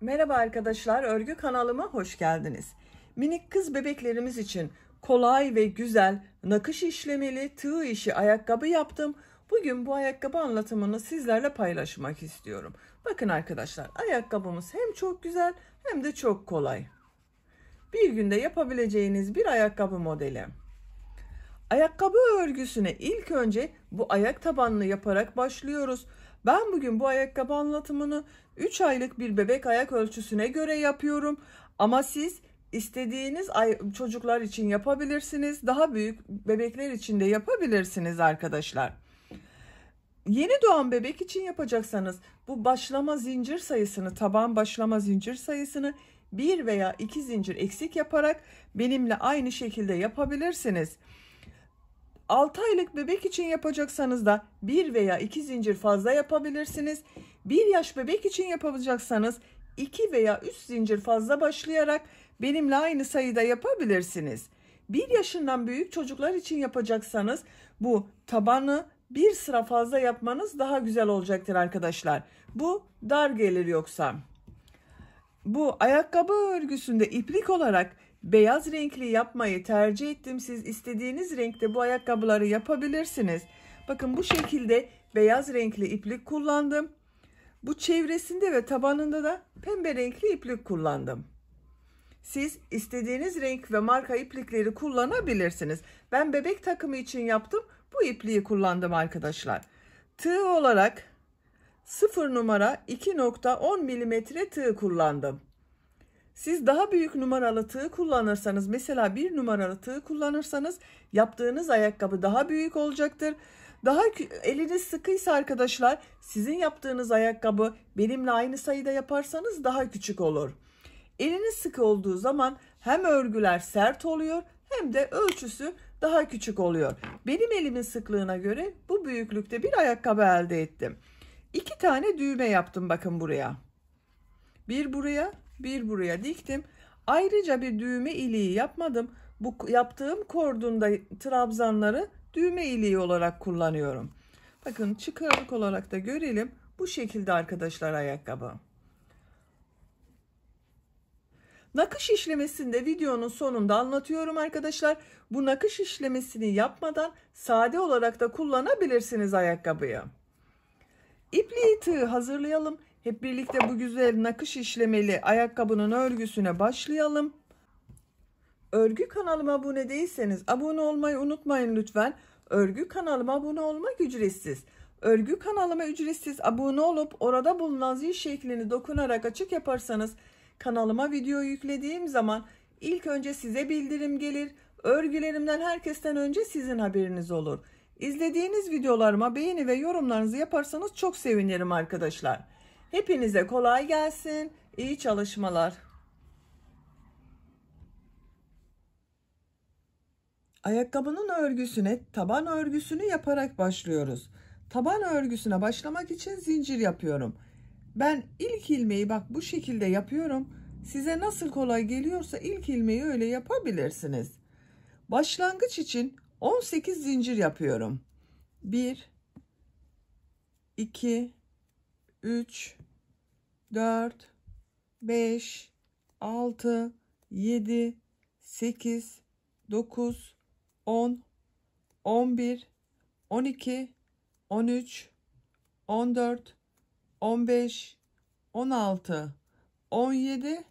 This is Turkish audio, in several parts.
Merhaba arkadaşlar, örgü kanalıma hoş geldiniz. Minik kız bebeklerimiz için kolay ve güzel nakış işlemeli tığ işi ayakkabı yaptım. Bugün bu ayakkabı anlatımını sizlerle paylaşmak istiyorum. Bakın arkadaşlar, ayakkabımız hem çok güzel hem de çok kolay. Bir günde yapabileceğiniz bir ayakkabı modeli. Ayakkabı örgüsüne ilk önce bu ayak tabanını yaparak başlıyoruz. Ben bugün bu ayakkabı anlatımını 3 aylık bir bebek ayak ölçüsüne göre yapıyorum. Ama siz istediğiniz çocuklar için yapabilirsiniz. Daha büyük bebekler için de yapabilirsiniz arkadaşlar. Yeni doğan bebek için yapacaksanız bu başlama zincir sayısını, taban başlama zincir sayısını 1 veya 2 zincir eksik yaparak benimle aynı şekilde yapabilirsiniz. 6 aylık bebek için yapacaksanız da 1 veya 2 zincir fazla yapabilirsiniz. 1 yaş bebek için yapacaksanız 2 veya 3 zincir fazla başlayarak benimle aynı sayıda yapabilirsiniz. 1 yaşından büyük çocuklar için yapacaksanız bu tabanı bir sıra fazla yapmanız daha güzel olacaktır arkadaşlar. Bu dar gelir yoksa. Bu ayakkabı örgüsünde iplik olarak beyaz renkli yapmayı tercih ettim. Siz istediğiniz renkte bu ayakkabıları yapabilirsiniz. Bakın bu şekilde beyaz renkli iplik kullandım. Bu çevresinde ve tabanında da pembe renkli iplik kullandım. Siz istediğiniz renk ve marka iplikleri kullanabilirsiniz. Ben bebek takımı için yaptım. Bu ipliği kullandım arkadaşlar. Tığ olarak 0 numara 2.10 milimetre tığ kullandım. Siz daha büyük numaralı tığ kullanırsanız, mesela 1 numaralı tığ kullanırsanız yaptığınız ayakkabı daha büyük olacaktır. Daha eliniz sıkıysa arkadaşlar, sizin yaptığınız ayakkabı benimle aynı sayıda yaparsanız daha küçük olur. Eliniz sıkı olduğu zaman hem örgüler sert oluyor hem de ölçüsü daha küçük oluyor. Benim elimin sıklığına göre bu büyüklükte bir ayakkabı elde ettim. 2 tane düğme yaptım bakın buraya. Bir buraya, bir buraya diktim. Ayrıca bir düğme iliği yapmadım. Bu yaptığım kordonda trabzanları düğme iliği olarak kullanıyorum. Bakın çıkarık olarak da görelim. Bu şekilde arkadaşlar ayakkabı. Nakış işlemesini de videonun sonunda anlatıyorum arkadaşlar. Bu nakış işlemesini yapmadan sade olarak da kullanabilirsiniz ayakkabıyı. İpliği tığ hazırlayalım. Hep birlikte bu güzel nakış işlemeli ayakkabının örgüsüne başlayalım. Örgü kanalıma abone değilseniz abone olmayı unutmayın lütfen. Örgü kanalıma abone olmak ücretsiz. Örgü kanalıma ücretsiz abone olup orada bulunan zil şeklini dokunarak açık yaparsanız kanalıma video yüklediğim zaman ilk önce size bildirim gelir. Örgülerimden herkesten önce sizin haberiniz olur. İzlediğiniz videolarıma beğeni ve yorumlarınızı yaparsanız çok sevinirim arkadaşlar. Hepinize kolay gelsin. İyi çalışmalar. Ayakkabının örgüsüne taban örgüsünü yaparak başlıyoruz. Taban örgüsüne başlamak için zincir yapıyorum. Ben ilk ilmeği bak bu şekilde yapıyorum. Size nasıl kolay geliyorsa ilk ilmeği öyle yapabilirsiniz. Başlangıç için 18 zincir yapıyorum. 1 2 3 4 5 6 7 8 9 10 11 12 13 14 15 16 17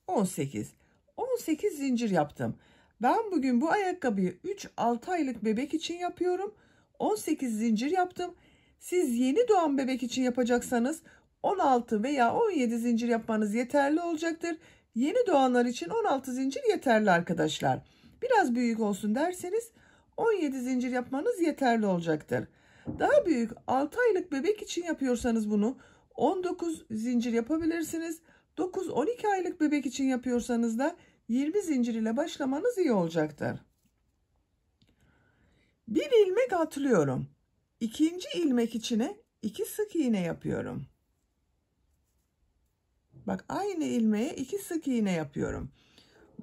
18 zincir yaptım. Ben bugün bu ayakkabıyı 3-6 aylık bebek için yapıyorum. 18 zincir yaptım. Siz yeni doğan bebek için yapacaksanız 16 veya 17 zincir yapmanız yeterli olacaktır. Yeni doğanlar için 16 zincir yeterli arkadaşlar. Biraz büyük olsun derseniz 17 zincir yapmanız yeterli olacaktır. Daha büyük 6 aylık bebek için yapıyorsanız bunu 19 zincir yapabilirsiniz. 9-12 aylık bebek için yapıyorsanız da 20 zincir ile başlamanız iyi olacaktır. Bir ilmek atlıyorum. İkinci ilmek içine 2 sık iğne yapıyorum. Bak aynı ilmeğe 2 sık iğne yapıyorum.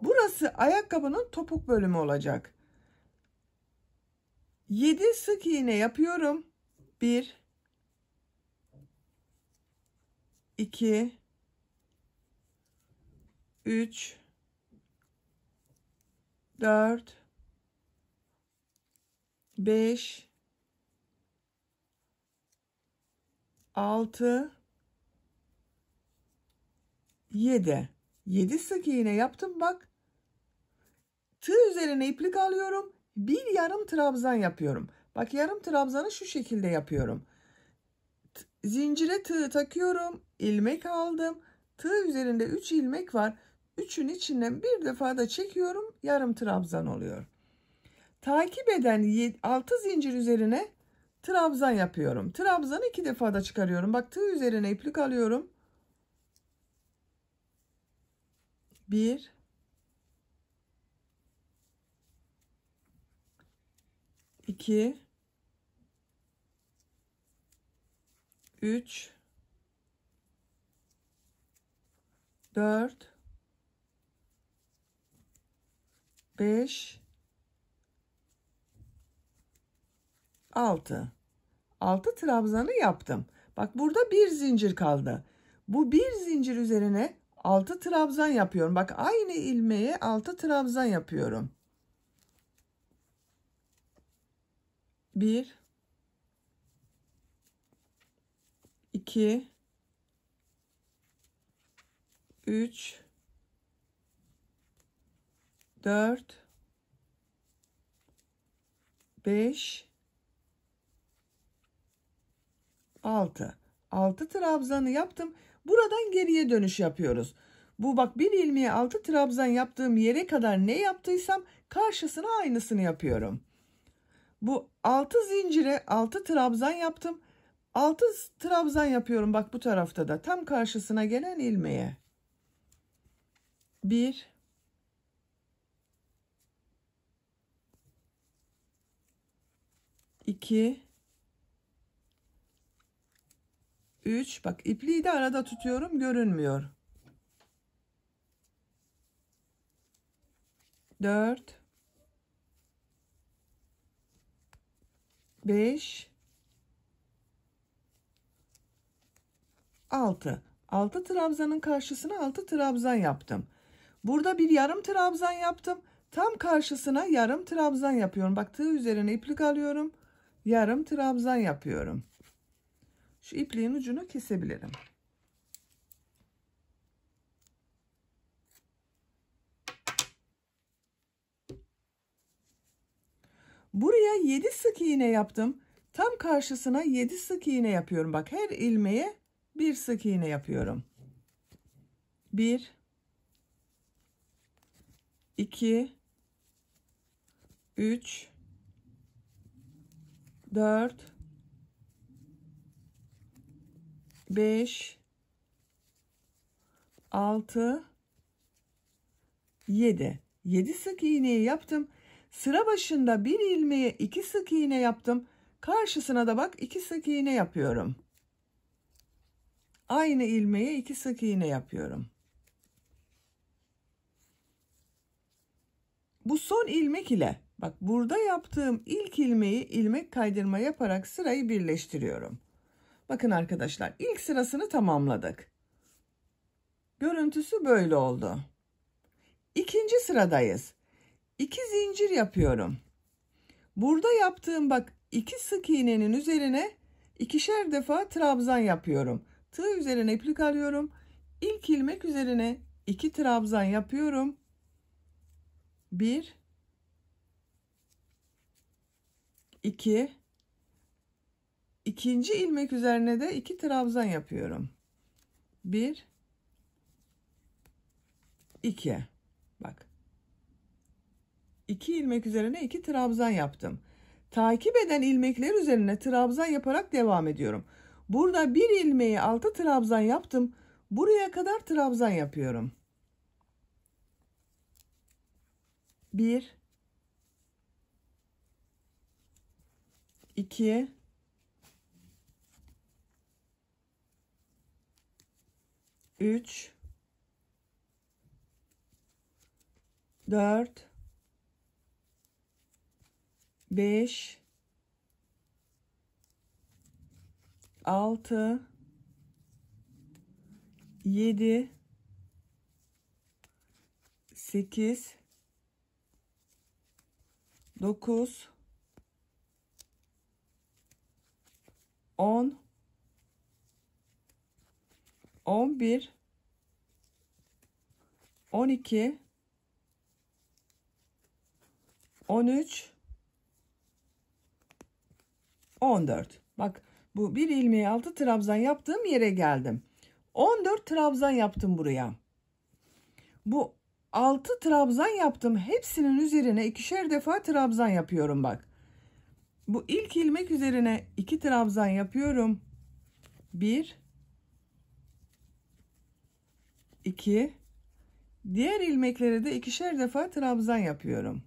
Burası ayakkabının topuk bölümü olacak. 7 sık iğne yapıyorum. 1 2 3, 4, 5, 6, 7. 7 sık iğne yaptım bak. Tığ üzerine iplik alıyorum. Bir yarım trabzan yapıyorum. Bak yarım trabzanı şu şekilde yapıyorum. Zincire tığ takıyorum. İlmek aldım. Tığ üzerinde 3 ilmek var. 3'ün içinden bir defa da çekiyorum. Yarım trabzan oluyor. Takip eden 6 zincir üzerine trabzan yapıyorum. Trabzanı 2 defa da çıkarıyorum. Bak tığ üzerine iplik alıyorum. 1, 2, 3, 4, 5, 6. 6 trabzanı yaptım. Bak burada bir zincir kaldı. Bu bir zincir üzerine 6 trabzan yapıyorum. Bak aynı ilmeğe 6 trabzan yapıyorum. 1, 2, 3, 4, 5, 6. 6 trabzanı yaptım. Buradan geriye dönüş yapıyoruz. Bu bak bir ilmeğe 6 trabzan yaptığım yere kadar ne yaptıysam karşısına aynısını yapıyorum. Bu 6 zincire 6 trabzan yaptım. 6 trabzan yapıyorum bak bu tarafta da tam karşısına gelen ilmeğe. 1, 2, 3. Bak ipliği de arada tutuyorum, görünmüyor. 4, 5, 6. 6 trabzanın karşısına 6 trabzan yaptım. Burada bir yarım trabzan yaptım. Tam karşısına yarım trabzan yapıyorum. Bak tığ üzerine iplik alıyorum. Yarım trabzan yapıyorum. Şu ipliğin ucunu kesebilirim. Buraya 7 sık iğne yaptım. Tam karşısına 7 sık iğne yapıyorum. Bak her ilmeğe bir sık iğne yapıyorum. 1, 2, 3, 4, 5, 6, 7. 7 sık iğneyi yaptım. Sıra başında bir ilmeğe 2 sık iğne yaptım. Karşısına da bak 2 sık iğne yapıyorum. Aynı ilmeğe 2 sık iğne yapıyorum. Bu son ilmek ile bak burada yaptığım ilk ilmeği ilmek kaydırma yaparak sırayı birleştiriyorum. Bakın arkadaşlar ilk sırasını tamamladık. Görüntüsü böyle oldu. İkinci sıradayız. 2 zincir yapıyorum. Burada yaptığım bak 2 sık iğnenin üzerine ikişer defa trabzan yapıyorum. Tığ üzerine iplik alıyorum. İlk ilmek üzerine 2 trabzan yapıyorum. 1, 2, ikinci ilmek üzerine de 2 trabzan yapıyorum. 1, 2. Bak. 2 ilmek üzerine 2 trabzan yaptım. Takip eden ilmekler üzerine trabzan yaparak devam ediyorum. Burada bir ilmeği 6 trabzan yaptım. Buraya kadar trabzan yapıyorum. 1, 2, 3, 4, 5, 6, 7, 8, 9, 10, 11, 12, 13, 14. Bak bu bir ilmeği 6 trabzan yaptığım yere geldim. 14 trabzan yaptım buraya. Bu 6 trabzan yaptım. Hepsinin üzerine ikişer defa trabzan yapıyorum bak. Bu ilk ilmek üzerine 2 trabzan yapıyorum. 1, 2. Diğer ilmeklere de ikişer defa trabzan yapıyorum.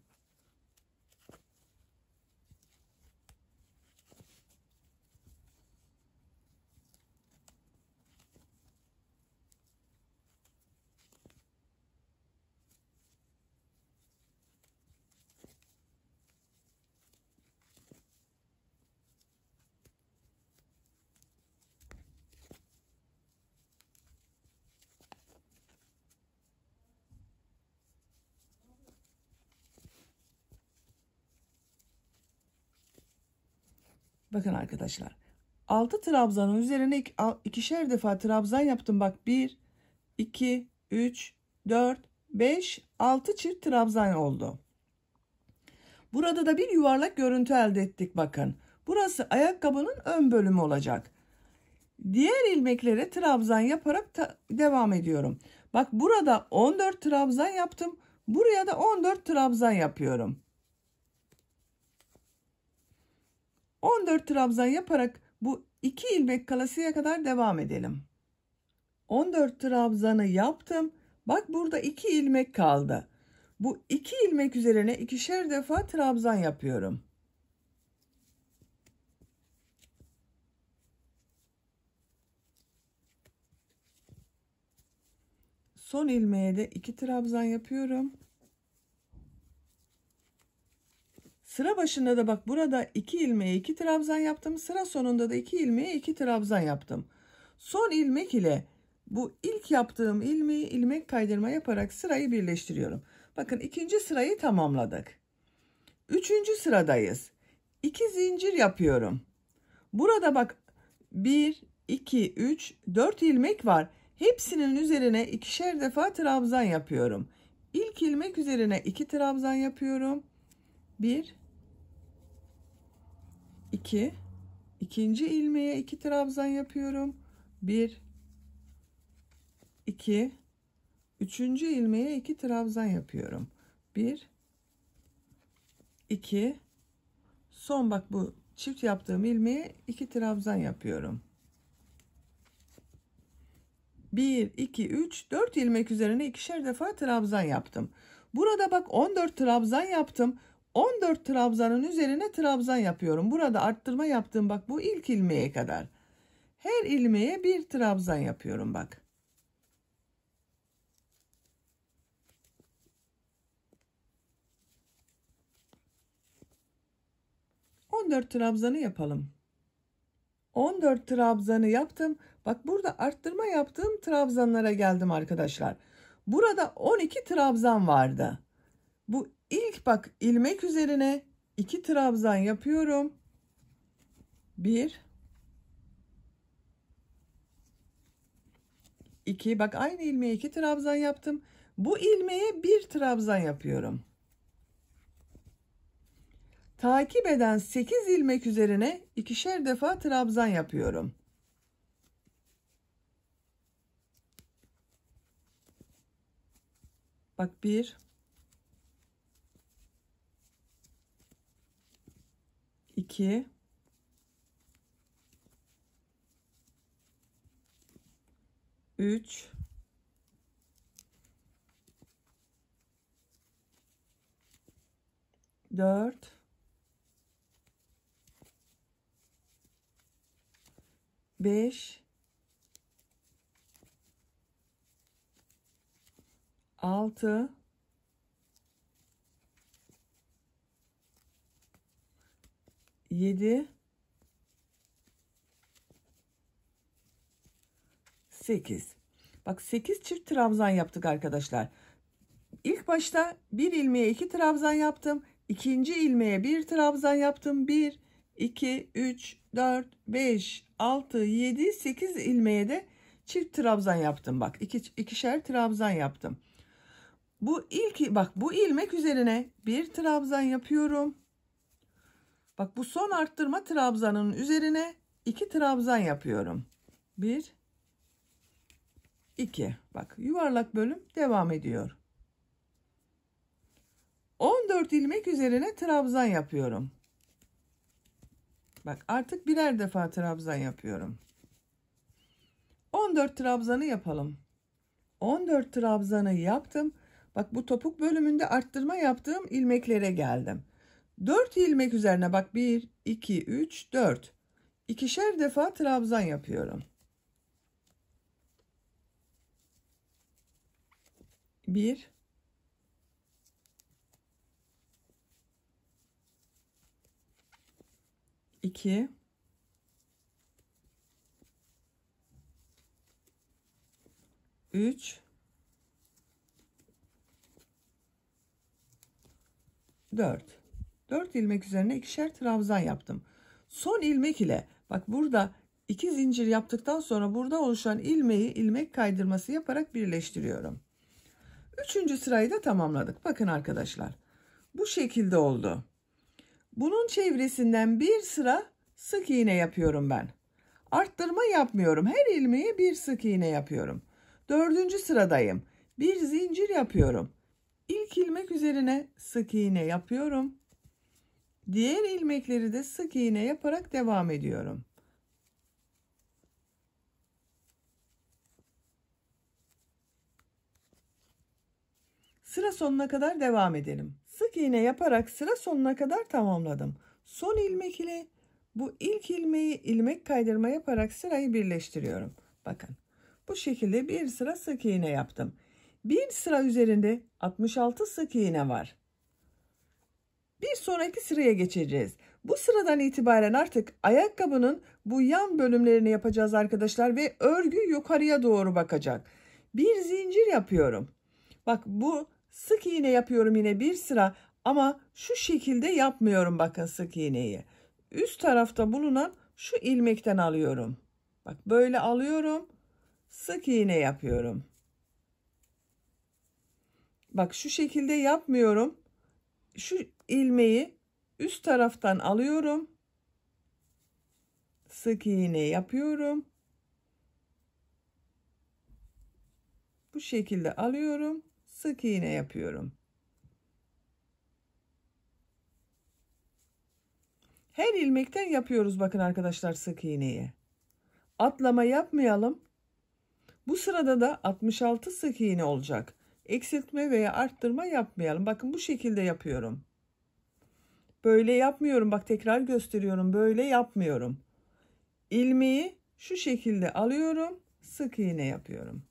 Bakın arkadaşlar. 6 trabzanın üzerine ikişer defa trabzan yaptım. Bak 1, 2, 3, 4, 5, 6 çift trabzan oldu. Burada da bir yuvarlak görüntü elde ettik bakın. Burası ayakkabının ön bölümü olacak. Diğer ilmeklere trabzan yaparak devam ediyorum. Bak burada 14 trabzan yaptım. Buraya da 14 trabzan yapıyorum. 14 trabzan yaparak bu 2 ilmek kalasıya kadar devam edelim. 14 trabzanı yaptım. Bak burada 2 ilmek kaldı. Bu 2 ilmek üzerine ikişer defa trabzan yapıyorum. Son ilmeğe de 2 trabzan yapıyorum. Sıra başında da bak burada 2 ilmeğe 2 trabzan yaptım. Sıra sonunda da 2 ilmeğe 2 trabzan yaptım. Son ilmek ile bu ilk yaptığım ilmeği ilmek kaydırma yaparak sırayı birleştiriyorum. Bakın ikinci sırayı tamamladık. Üçüncü sıradayız. 2 zincir yapıyorum. Burada bak 1, 2, 3, 4 ilmek var. Hepsinin üzerine ikişer defa trabzan yapıyorum. İlk ilmek üzerine 2 trabzan yapıyorum. 1, 2, ikinci ilmeğe 2 trabzan yapıyorum. 1, 2, üçüncü ilmeğe 2 trabzan yapıyorum. 1, 2, son bak bu çift yaptığım ilmeğe 2 trabzan yapıyorum. 1, 2, 3, 4 ilmek üzerine ikişer defa trabzan yaptım. Burada bak 14 trabzan yaptım. 14 trabzanın üzerine trabzan yapıyorum. Burada arttırma yaptığım bak bu ilk ilmeğe kadar. Her ilmeğe bir trabzan yapıyorum bak. 14 trabzanı yapalım. 14 trabzanı yaptım. Bak burada arttırma yaptığım trabzanlara geldim arkadaşlar. Burada 12 trabzan vardı. Bu ilk bak ilmek üzerine 2 trabzan yapıyorum. 1, 2, bak aynı ilmeğe 2 trabzan yaptım. Bu ilmeğe 1 trabzan yapıyorum. Takip eden 8 ilmek üzerine ikişer defa trabzan yapıyorum. Bak 1, 2, 3, 4, 5, 6, 7, 8. Bak 8 çift trabzan yaptık arkadaşlar. ilk başta bir ilmeğe 2 trabzan yaptım. İkinci ilmeğe 1 trabzan yaptım. 1, 2, 3, 4, 5, 6, 7, 8 ilmeğe de çift trabzan yaptım. Bak ikişer trabzan yaptım. Bu ilmek üzerine bir trabzan yapıyorum. Bak bu son arttırma trabzanın üzerine 2 trabzan yapıyorum. 1, 2. Bak yuvarlak bölüm devam ediyor. 14 ilmek üzerine trabzan yapıyorum. Bak artık birer defa trabzan yapıyorum. 14 trabzanı yapalım. 14 trabzanı yaptım. Bak bu topuk bölümünde arttırma yaptığım ilmeklere geldim. 4 ilmek üzerine bak 1, 2, 3, 4. İkişer defa trabzan yapıyorum. 1, 2, 3, 4. 4 ilmek üzerine ikişer trabzan yaptım. Son ilmek ile bak burada 2 zincir yaptıktan sonra burada oluşan ilmeği ilmek kaydırması yaparak birleştiriyorum. 3. sırayı da tamamladık. Bakın arkadaşlar. Bu şekilde oldu. Bunun çevresinden bir sıra sık iğne yapıyorum ben. Arttırma yapmıyorum. Her ilmeğe bir sık iğne yapıyorum. 4. sıradayım. Bir zincir yapıyorum. İlk ilmek üzerine sık iğne yapıyorum. Diğer ilmekleri de sık iğne yaparak devam ediyorum. Sıra sonuna kadar devam edelim. Sık iğne yaparak sıra sonuna kadar tamamladım. Son ilmek ile bu ilk ilmeği ilmek kaydırma yaparak sırayı birleştiriyorum. Bakın bu şekilde bir sıra sık iğne yaptım. Bir sıra üzerinde 66 sık iğne var. Bir sonraki sıraya geçeceğiz. Bu sıradan itibaren artık ayakkabının bu yan bölümlerini yapacağız arkadaşlar ve örgü yukarıya doğru bakacak. Bir zincir yapıyorum. Bak bu sık iğne yapıyorum yine bir sıra ama şu şekilde yapmıyorum bakın sık iğneyi. Üst tarafta bulunan şu ilmekten alıyorum. Bak böyle alıyorum. Sık iğne yapıyorum. Bak şu şekilde yapmıyorum. Şu ilmeği üst taraftan alıyorum. Sık iğne yapıyorum. Bu şekilde alıyorum. Sık iğne yapıyorum. Her ilmekten yapıyoruz bakın arkadaşlar sık iğneyi. Atlama yapmayalım. Bu sırada da 66 sık iğne olacak. Eksiltme veya arttırma yapmayalım. Bakın bu şekilde yapıyorum. Böyle yapmıyorum. Bak tekrar gösteriyorum. Böyle yapmıyorum. İlmeği şu şekilde alıyorum. Sık iğne yapıyorum.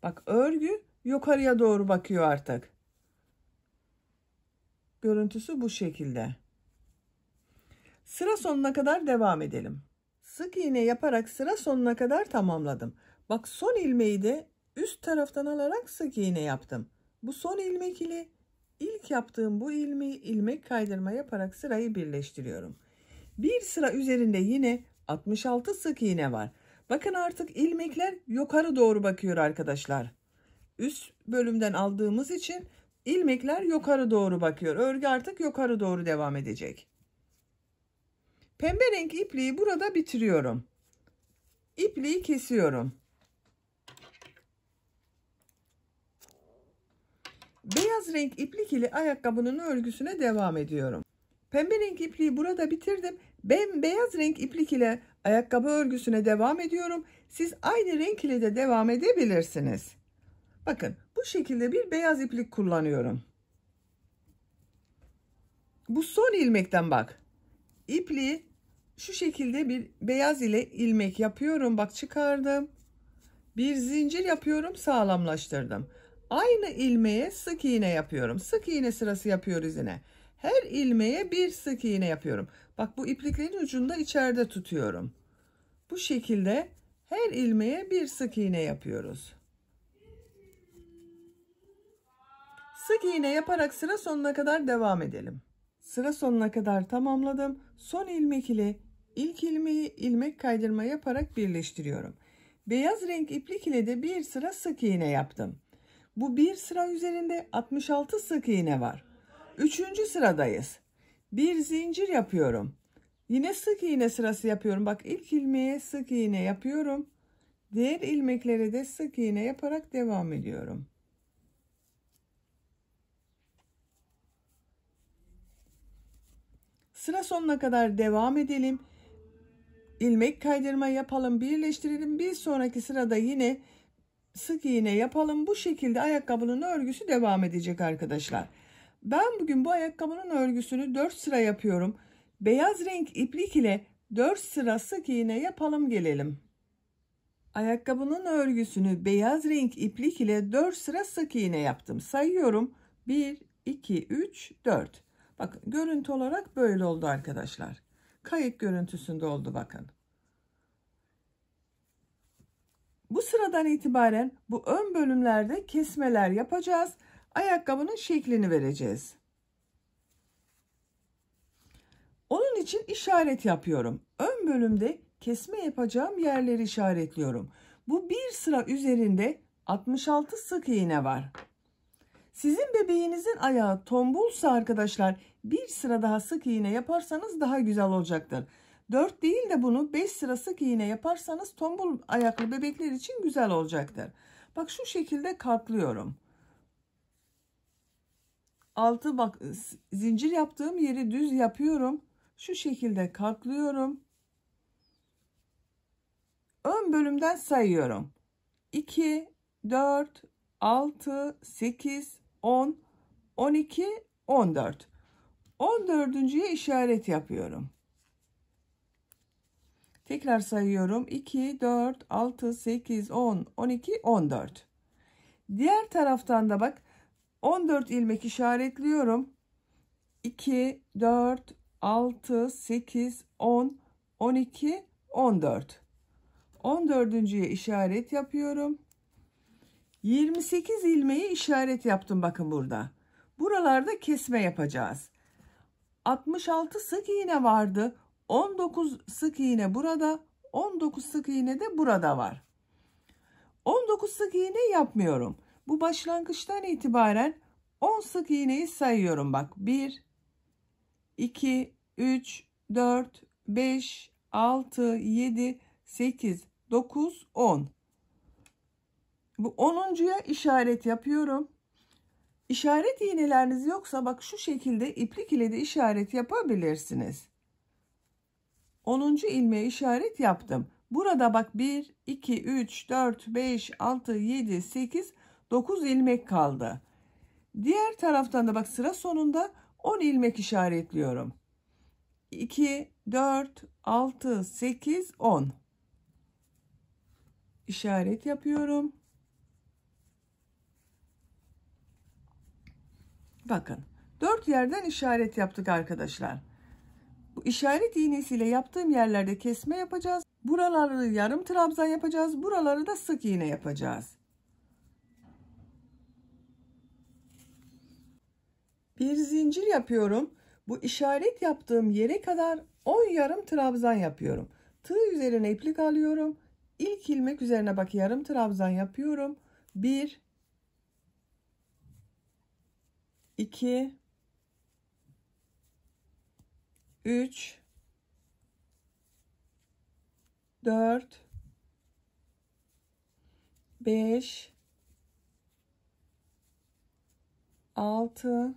Bak örgü yukarıya doğru bakıyor artık. Görüntüsü bu şekilde. Sıra sonuna kadar devam edelim. Sık iğne yaparak sıra sonuna kadar tamamladım. Bak son ilmeği de üst taraftan alarak sık iğne yaptım. Bu son ilmek ile ilk yaptığım bu ilmeği ilmek kaydırma yaparak sırayı birleştiriyorum. Bir sıra üzerinde yine 66 sık iğne var. Bakın artık ilmekler yukarı doğru bakıyor arkadaşlar. Üst bölümden aldığımız için ilmekler yukarı doğru bakıyor. Örgü artık yukarı doğru devam edecek. Pembe renk ipliği burada bitiriyorum. İpliği kesiyorum. Beyaz renk iplik ile ayakkabının örgüsüne devam ediyorum. Pembe renk ipliği burada bitirdim. Ben beyaz renk iplik ile ayakkabı örgüsüne devam ediyorum. Siz aynı renk ile de devam edebilirsiniz. Bakın bu şekilde bir beyaz iplik kullanıyorum. Bu son ilmekten bak. İpliği şu şekilde bir beyaz ile ilmek yapıyorum. Bak çıkardım. Bir zincir yapıyorum, sağlamlaştırdım. Aynı ilmeğe sık iğne yapıyorum. Sık iğne sırası yapıyoruz yine. Her ilmeğe bir sık iğne yapıyorum. Bak bu ipliklerin ucunda içeride tutuyorum. Bu şekilde Her ilmeğe bir sık iğne yapıyoruz. Sık iğne yaparak sıra sonuna kadar devam edelim. Sıra sonuna kadar tamamladım. Son ilmek ile ilk ilmeği ilmek kaydırma yaparak birleştiriyorum. Beyaz renk iplik ile de bir sıra sık iğne yaptım. Bu bir sıra üzerinde 66 sık iğne var. Üçüncü sıradayız. Bir zincir yapıyorum. Yine sık iğne sırası yapıyorum. Bak, ilk ilmeğe sık iğne yapıyorum. Diğer ilmeklere de sık iğne yaparak devam ediyorum. Sıra sonuna kadar devam edelim. İlmek kaydırma yapalım, birleştirelim. Bir sonraki sırada yine sık iğne yapalım. Bu şekilde ayakkabının örgüsü devam edecek arkadaşlar. Ben bugün bu ayakkabının örgüsünü 4 sıra yapıyorum. Beyaz renk iplik ile 4 sıra sık iğne yapalım, gelelim. Ayakkabının örgüsünü beyaz renk iplik ile 4 sıra sık iğne yaptım. Sayıyorum. 1, 2, 3, 4. Bakın, görüntü olarak böyle oldu arkadaşlar. Kayık görüntüsünde oldu, bakın. Bu sıradan itibaren bu ön bölümlerde kesmeler yapacağız. Ayakkabının şeklini vereceğiz. Onun için işaret yapıyorum. Ön bölümde kesme yapacağım yerleri işaretliyorum. Bu bir sıra üzerinde 66 sık iğne var. Sizin bebeğinizin ayağı tombulsa arkadaşlar, bir sıra daha sık iğne yaparsanız daha güzel olacaktır. 4 değil de bunu 5 sıra sık iğne yaparsanız tombul ayaklı bebekler için güzel olacaktır. Bak, şu şekilde katlıyorum. Altı, bak, zincir yaptığım yeri düz yapıyorum. Şu şekilde katlıyorum. Ön bölümden sayıyorum. 2, 4, 6, 8, 10, 12, 14. 14.'ye işaret yapıyorum. Tekrar sayıyorum. 2, 4, 6, 8, 10, 12, 14. Diğer taraftan da bak, 14 ilmek işaretliyorum. 2, 4, 6, 8, 10, 12, 14. 14.'ye işaret yapıyorum. 28 ilmeği işaret yaptım, bakın burada. Buralarda kesme yapacağız. 66 sık iğne vardı. 19 sık iğne burada, 19 sık iğne de burada var. 19 sık iğne yapmıyorum. Bu başlangıçtan itibaren 10 sık iğneyi sayıyorum, bak. 1, 2, 3, 4, 5, 6, 7, 8, 9, 10. Bu 10.'ya işaret yapıyorum. İşaret iğneleriniz yoksa bak, şu şekilde iplik ile de işaret yapabilirsiniz. 10. ilmeğe işaret yaptım. Burada bak, 1, 2, 3, 4, 5, 6, 7, 8, 9 ilmek kaldı. Diğer taraftan da bak, sıra sonunda 10 ilmek işaretliyorum. 2, 4, 6, 8, 10. İşaret yapıyorum. Bakın, 4 yerden işaret yaptık arkadaşlar. Bu işaret iğnesiyle yaptığım yerlerde kesme yapacağız. Buraları yarım trabzan yapacağız. Buraları da sık iğne yapacağız. Bir zincir yapıyorum. Bu işaret yaptığım yere kadar 10 yarım trabzan yapıyorum. Tığ üzerine iplik alıyorum. İlk ilmek üzerine bak, yarım trabzan yapıyorum. 1, 2, 3, 4, 5, 6,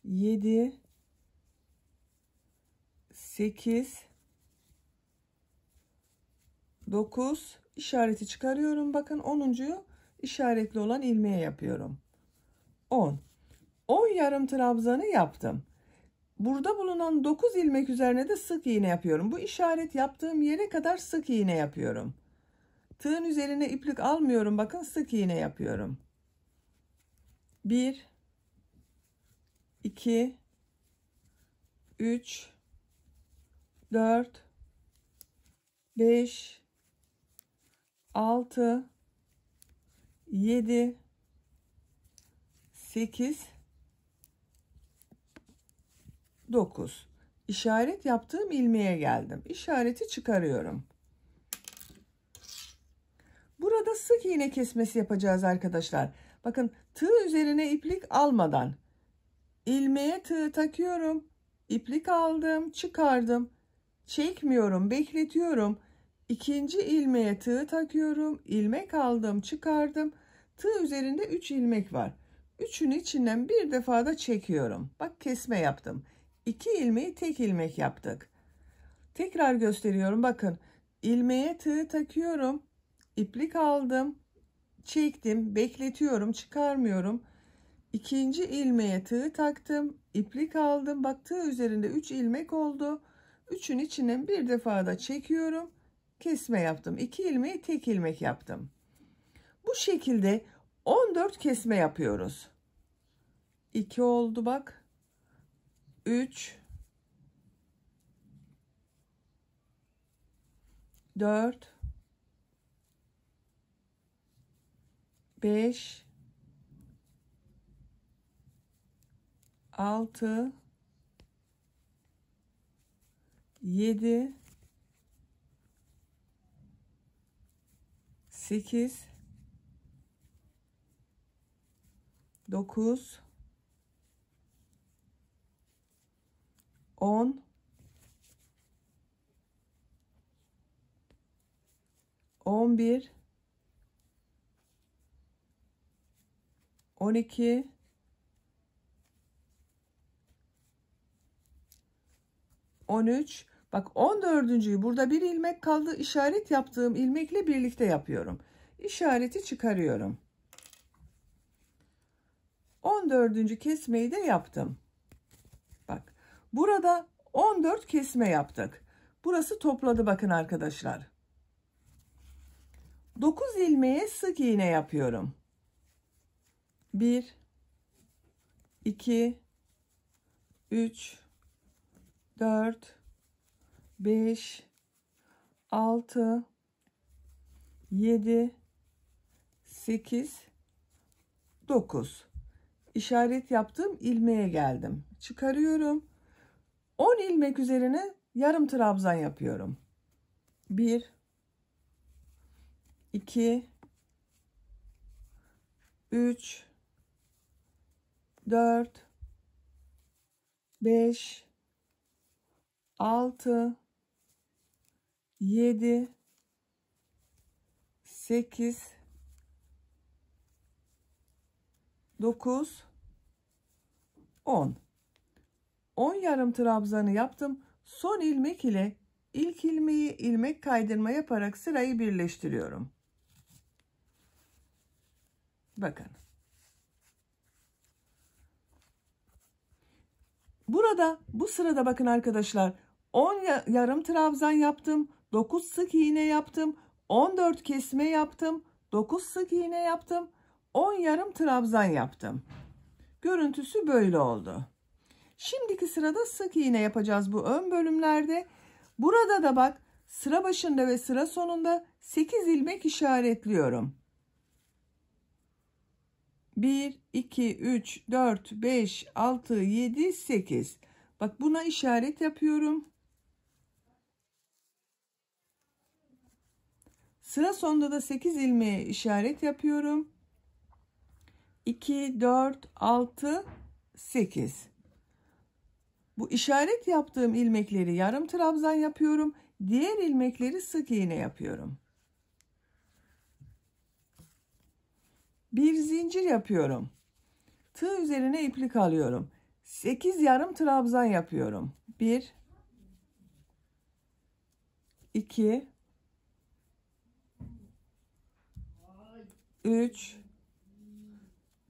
7, 8, 9 işareti çıkarıyorum. Bakın, 10'uncuyu işaretli olan ilmeğe yapıyorum. 10. 10 yarım trabzanı yaptım. Burada bulunan 9 ilmek üzerine de sık iğne yapıyorum. Bu işaret yaptığım yere kadar sık iğne yapıyorum. Tığın üzerine iplik almıyorum. Bakın, sık iğne yapıyorum. 1, 2, 3, 4, 5, 6, 7, 8, 9. İşaret yaptığım ilmeğe geldim. İşareti çıkarıyorum. Burada sık iğne kesmesi yapacağız arkadaşlar. Bakın, tığ üzerine iplik almadan ilmeğe tığ takıyorum. İplik aldım, çıkardım. Çekmiyorum, bekletiyorum. İkinci ilmeğe tığ takıyorum. İlmek aldım, çıkardım. Tığ üzerinde 3 ilmek var. Üçün içinden bir defa da çekiyorum. Bak, kesme yaptım. 2 ilmeği tek ilmek yaptık. Tekrar gösteriyorum. Bakın, ilmeğe tığ takıyorum. İplik aldım, çektim, bekletiyorum, çıkarmıyorum. İkinci ilmeğe tığ taktım, iplik aldım. Bak, tığ üzerinde 3 ilmek oldu. Üçün içinden bir defa da çekiyorum. Kesme yaptım. 2 ilmeği tek ilmek yaptım. Bu şekilde 14 kesme yapıyoruz. 2 oldu bak. 3, 4, 5, 6, 7, 8, 9, 10, 11, 12, 13. Bak, 14.'yü burada bir ilmek kaldı. İşaret yaptığım ilmekle birlikte yapıyorum. İşareti çıkarıyorum. 14. kesmeyi de yaptım. Bak, burada 14 kesme yaptık. Burası topladı bakın arkadaşlar. 9 ilmeğe sık iğne yapıyorum. 1, 2, 3, 4, 5, 6, 7, 8, 9. İşaret yaptığım ilmeğe geldim. Çıkarıyorum. 10 ilmek üzerine yarım trabzan yapıyorum. 1, 2, 3, 4, 5, 6, 7, 8, 9, 10. 10 yarım trabzanı yaptım. Son ilmek ile ilk ilmeği ilmek kaydırma yaparak sırayı birleştiriyorum. Bakın. Burada bu sırada bakın arkadaşlar, 10 yarım trabzan yaptım. 9 sık iğne yaptım. 14 kesme yaptım. 9 sık iğne yaptım. 10 yarım trabzan yaptım. Görüntüsü böyle oldu. Şimdiki sırada sık iğne yapacağız bu ön bölümlerde. Burada da bak, sıra başında ve sıra sonunda 8 ilmek işaretliyorum. 1, 2, 3, 4, 5, 6, 7, 8. Bak, buna işaret yapıyorum. Sıra sonunda da 8 ilmeğe işaret yapıyorum. 2, 4, 6, 8. Bu işaret yaptığım ilmekleri yarım trabzan yapıyorum. Diğer ilmekleri sık iğne yapıyorum. Bir zincir yapıyorum. Tığ üzerine iplik alıyorum. 8 yarım trabzan yapıyorum. 1, 2, 3,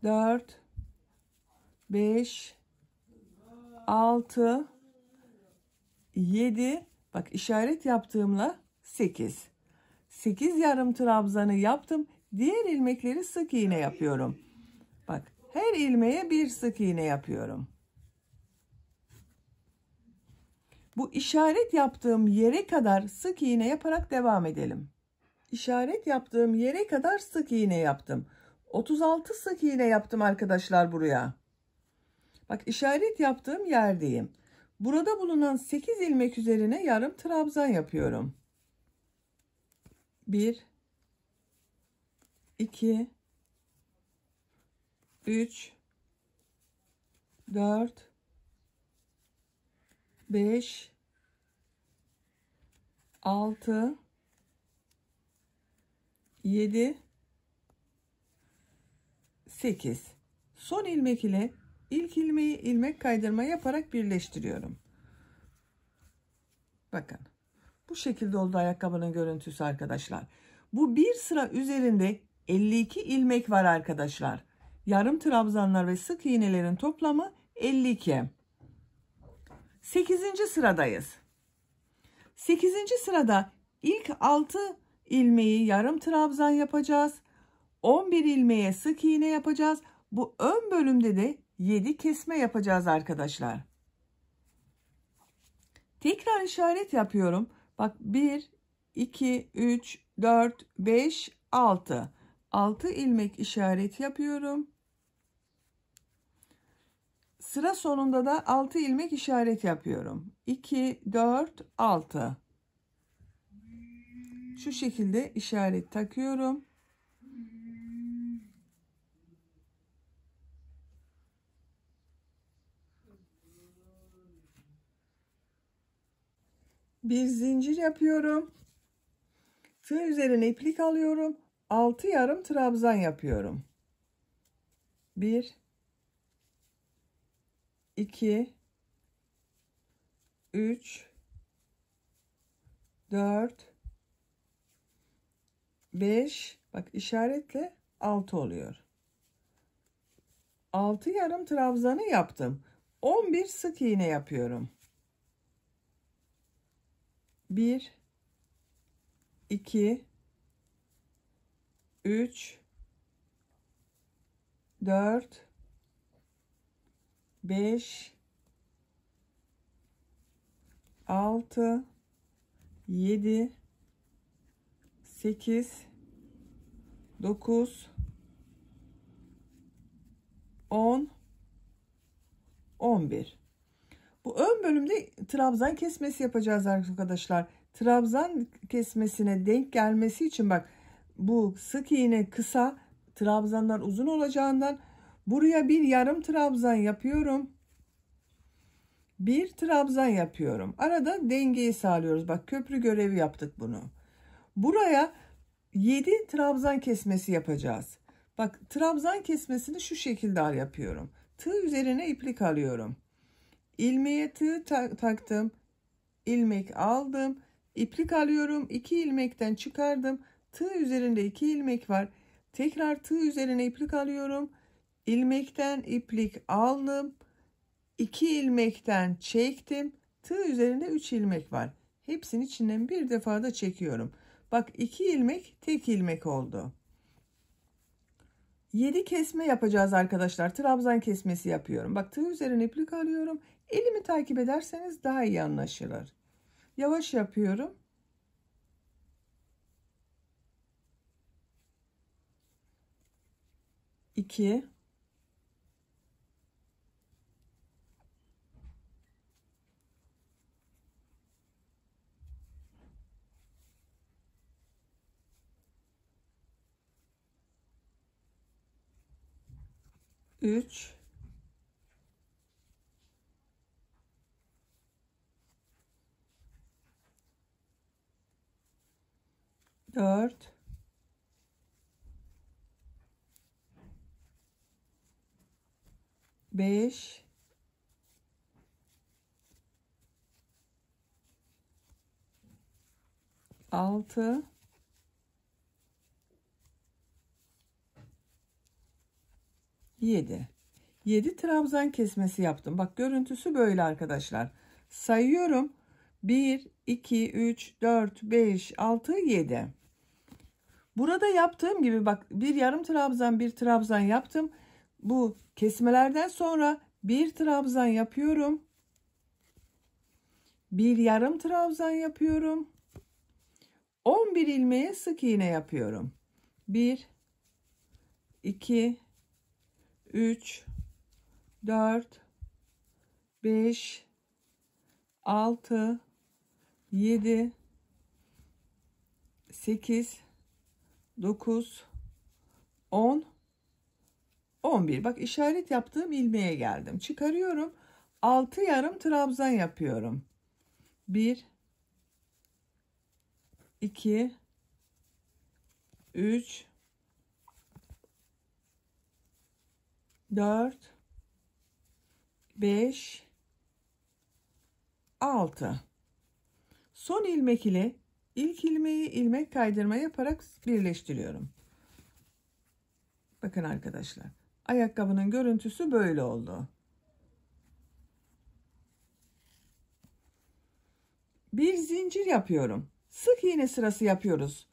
4, 5, 6, 7. Bak, işaret yaptığımla 8. 8 yarım trabzanı yaptım. Diğer ilmekleri sık iğne yapıyorum. Bak, her ilmeğe bir sık iğne yapıyorum. Bu işaret yaptığım yere kadar sık iğne yaparak devam edelim. İşaret yaptığım yere kadar sık iğne yaptım. 36 sık iğne yaptım arkadaşlar buraya. Bak işaret yaptığım yerdeyim. Burada bulunan 8 ilmek üzerine yarım trabzan yapıyorum. 1 2 3 4 5 6 7 8. Son ilmek ile ilk ilmeği ilmek kaydırma yaparak birleştiriyorum. Bakın. Bu şekilde oldu ayakkabının görüntüsü arkadaşlar. Bu bir sıra üzerinde 52 ilmek var arkadaşlar. Yarım trabzanlar ve sık iğnelerin toplamı 52. 8. sıradayız. 8. sırada ilk 6 ilmeği yarım trabzan yapacağız. 11 ilmeğe sık iğne yapacağız. Bu ön bölümde de 7 kesme yapacağız arkadaşlar. Tekrar işaret yapıyorum. Bak 1, 2, 3, 4, 5, 6. 6 ilmek işaret yapıyorum. Sıra sonunda da 6 ilmek işaret yapıyorum. 2, 4, 6. Şu şekilde işaret takıyorum. Bir zincir yapıyorum. Tığ üzerine iplik alıyorum. 6 yarım trabzan yapıyorum. 1 2 3 4 5, bak işaretle 6 oluyor. 6 yarım trabzanı yaptım. 11 sık iğne yapıyorum. 1 2 3 4 5 6 7 8 9 10 11. Bu ön bölümde trabzan kesmesi yapacağız arkadaşlar. Trabzan kesmesine denk gelmesi için bak bu sık iğne kısa, trabzanlar uzun olacağından buraya bir yarım trabzan yapıyorum. Bir trabzan yapıyorum. Arada dengeyi sağlıyoruz. Bak köprü görevi yaptık bunu. Buraya 7 trabzan kesmesi yapacağız. Bak trabzan kesmesini şu şekilde yapıyorum. Tığ üzerine iplik alıyorum. İlmeğe tığ taktım. İlmek aldım. İplik alıyorum. 2 ilmekten çıkardım. Tığ üzerinde 2 ilmek var. Tekrar tığ üzerine iplik alıyorum. İlmekten iplik aldım. 2 ilmekten çektim. Tığ üzerinde 3 ilmek var. Hepsinin içinden bir defa da çekiyorum. Bak 2 ilmek tek ilmek oldu. 7 kesme yapacağız arkadaşlar. Trabzan kesmesi yapıyorum. Bak tığ üzerine iplik alıyorum. Elimi takip ederseniz daha iyi anlaşılır. Yavaş yapıyorum. İki. Üç. 4 5 6 7. 7 trabzan kesmesi yaptım. Bak görüntüsü böyle arkadaşlar. Sayıyorum. 1 2 3 4 5 6 7. Burada yaptığım gibi bak bir yarım trabzan bir trabzan yaptım. Bu kesmelerden sonra bir trabzan yapıyorum. Bir yarım trabzan yapıyorum. 11 ilmeğe sık iğne yapıyorum. 1 2 3 4 5 6 7 8 9 10 11. Bak işaret yaptığım ilmeğe geldim. Çıkarıyorum. 6 yarım trabzan yapıyorum. 1 2 3 4 5 6. Son ilmek ile ilk ilmeği ilmek kaydırma yaparak birleştiriyorum. Bakın arkadaşlar. Ayakkabının görüntüsü böyle oldu. Bir zincir yapıyorum. Sık iğne sırası yapıyoruz.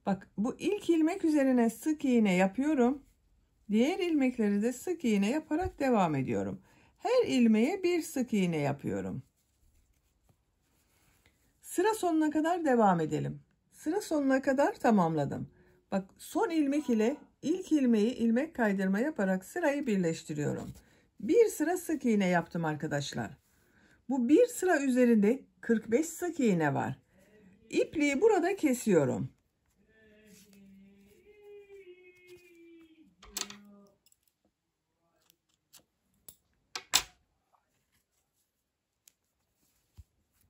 Bak bu ilk ilmek üzerine sık iğne yapıyorum. Diğer ilmekleri de sık iğne yaparak devam ediyorum. Her ilmeğe bir sık iğne yapıyorum. Sıra sonuna kadar devam edelim. Sıra sonuna kadar tamamladım. Bak son ilmek ile ilk ilmeği ilmek kaydırma yaparak sırayı birleştiriyorum. Bir sıra sık iğne yaptım arkadaşlar. Bu bir sıra üzerinde 45 sık iğne var. İpliği burada kesiyorum.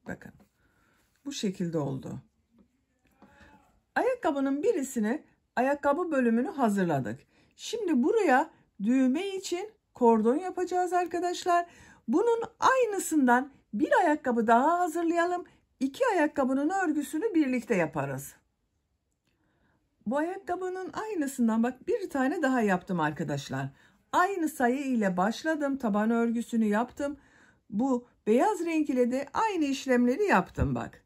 Bakın. Bu şekilde oldu. Ayakkabının birisine ayakkabı bölümünü hazırladık. Şimdi buraya düğme için kordon yapacağız arkadaşlar. Bunun aynısından bir ayakkabı daha hazırlayalım. İki ayakkabının örgüsünü birlikte yaparız. Bu ayakkabının aynısından bak bir tane daha yaptım arkadaşlar. Aynı sayı ile başladım. Taban örgüsünü yaptım. Bu beyaz renk ile de aynı işlemleri yaptım bak.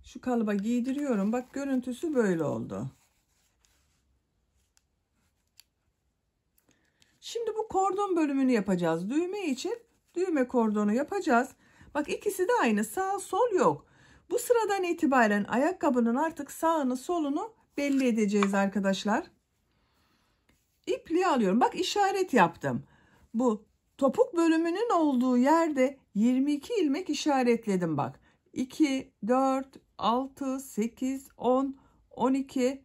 Şu kalıba giydiriyorum. Bak görüntüsü böyle oldu. Şimdi bu kordon bölümünü yapacağız. Düğme için düğme kordonu yapacağız. Bak ikisi de aynı. Sağ sol yok. Bu sıradan itibaren ayakkabının artık sağını solunu belli edeceğiz arkadaşlar. İpliği alıyorum. Bak işaret yaptım. Bu topuk bölümünün olduğu yerde 22 ilmek işaretledim bak. 2, 4, 6, 8, 10, 12,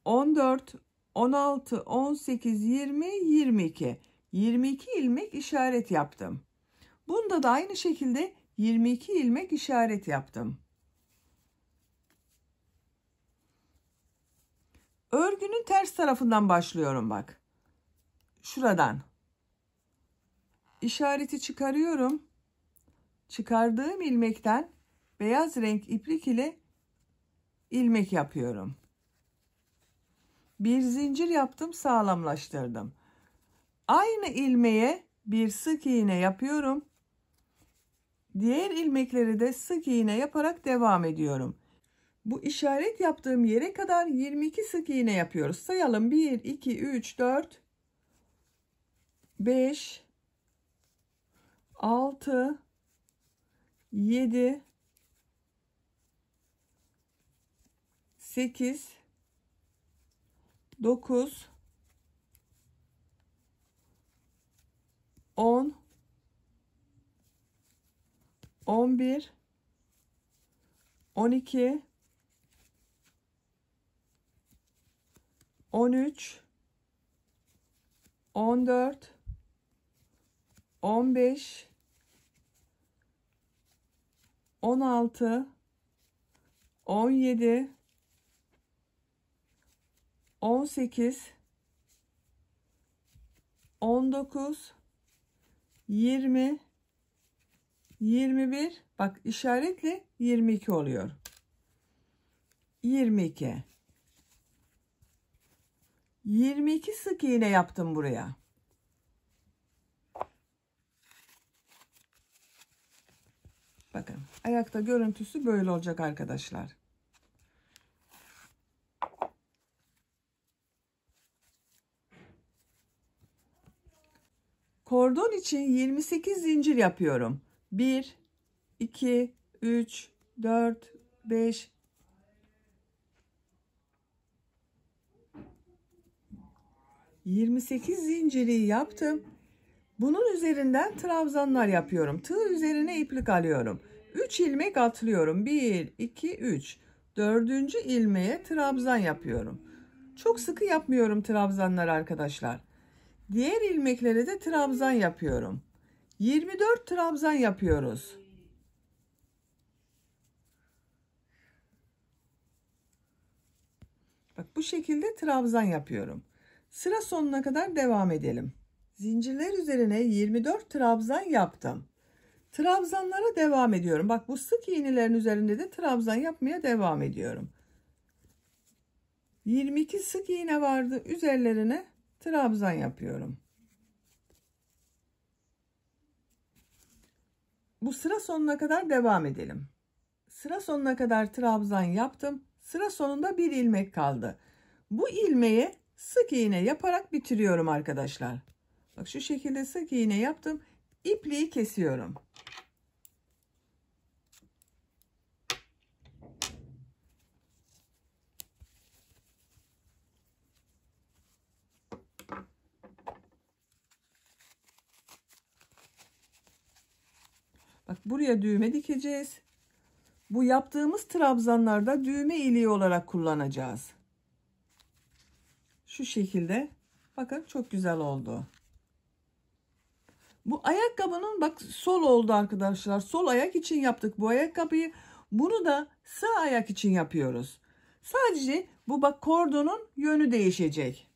14, 16, 18, 20, 22. 22 ilmek işaret yaptım. Bunda da aynı şekilde 22 ilmek işaret yaptım. Örgünün ters tarafından başlıyorum bak. Şuradan. İşareti çıkarıyorum. Çıkardığım ilmekten beyaz renk iplik ile ilmek yapıyorum. Bir zincir yaptım, sağlamlaştırdım. Aynı ilmeğe bir sık iğne yapıyorum. Diğer ilmekleri de sık iğne yaparak devam ediyorum. Bu işaret yaptığım yere kadar 22 sık iğne yapıyoruz. Sayalım 1, 2, 3, 4, 5, 6, 7, 8, 9, 10, 11, 12, 13, 14, 15, 16, 17, 18, 19, 20, 21. Bak işaretle 22 oluyor. 22. 22 sık iğne yaptım buraya. Bakın ayakta görüntüsü böyle olacak arkadaşlar. Kordon için 28 zincir yapıyorum. 1, 2, 3, 4, 5, 28 zinciri yaptım. Bunun üzerinden trabzanlar yapıyorum. Tığ üzerine iplik alıyorum. 3 ilmek atlıyorum. 1, 2, 3. Dördüncü ilmeğe trabzan yapıyorum. Çok sıkı yapmıyorum trabzanlar arkadaşlar. Diğer ilmeklere de trabzan yapıyorum. 24 trabzan yapıyoruz. Bak bu şekilde trabzan yapıyorum. Sıra sonuna kadar devam edelim. Zincirler üzerine 24 trabzan yaptım. Trabzanlara devam ediyorum. Bak bu sık iğnelerin üzerinde de trabzan yapmaya devam ediyorum. 22 sık iğne vardı. Üzerlerine trabzan yapıyorum. Bu sıra sonuna kadar devam edelim. Sıra sonuna kadar trabzan yaptım. Sıra sonunda bir ilmek kaldı. Bu ilmeğe sık iğne yaparak bitiriyorum arkadaşlar. Bak şu şekilde sık iğne yaptım. İpliği kesiyorum. Bak buraya düğme dikeceğiz. Bu yaptığımız trabzanlarda düğme iliği olarak kullanacağız. Şu şekilde. Bakın çok güzel oldu. Bu ayakkabının bak sol oldu arkadaşlar. Sol ayak için yaptık bu ayakkabıyı. Bunu da sağ ayak için yapıyoruz. Sadece bu bak kordonun yönü değişecek.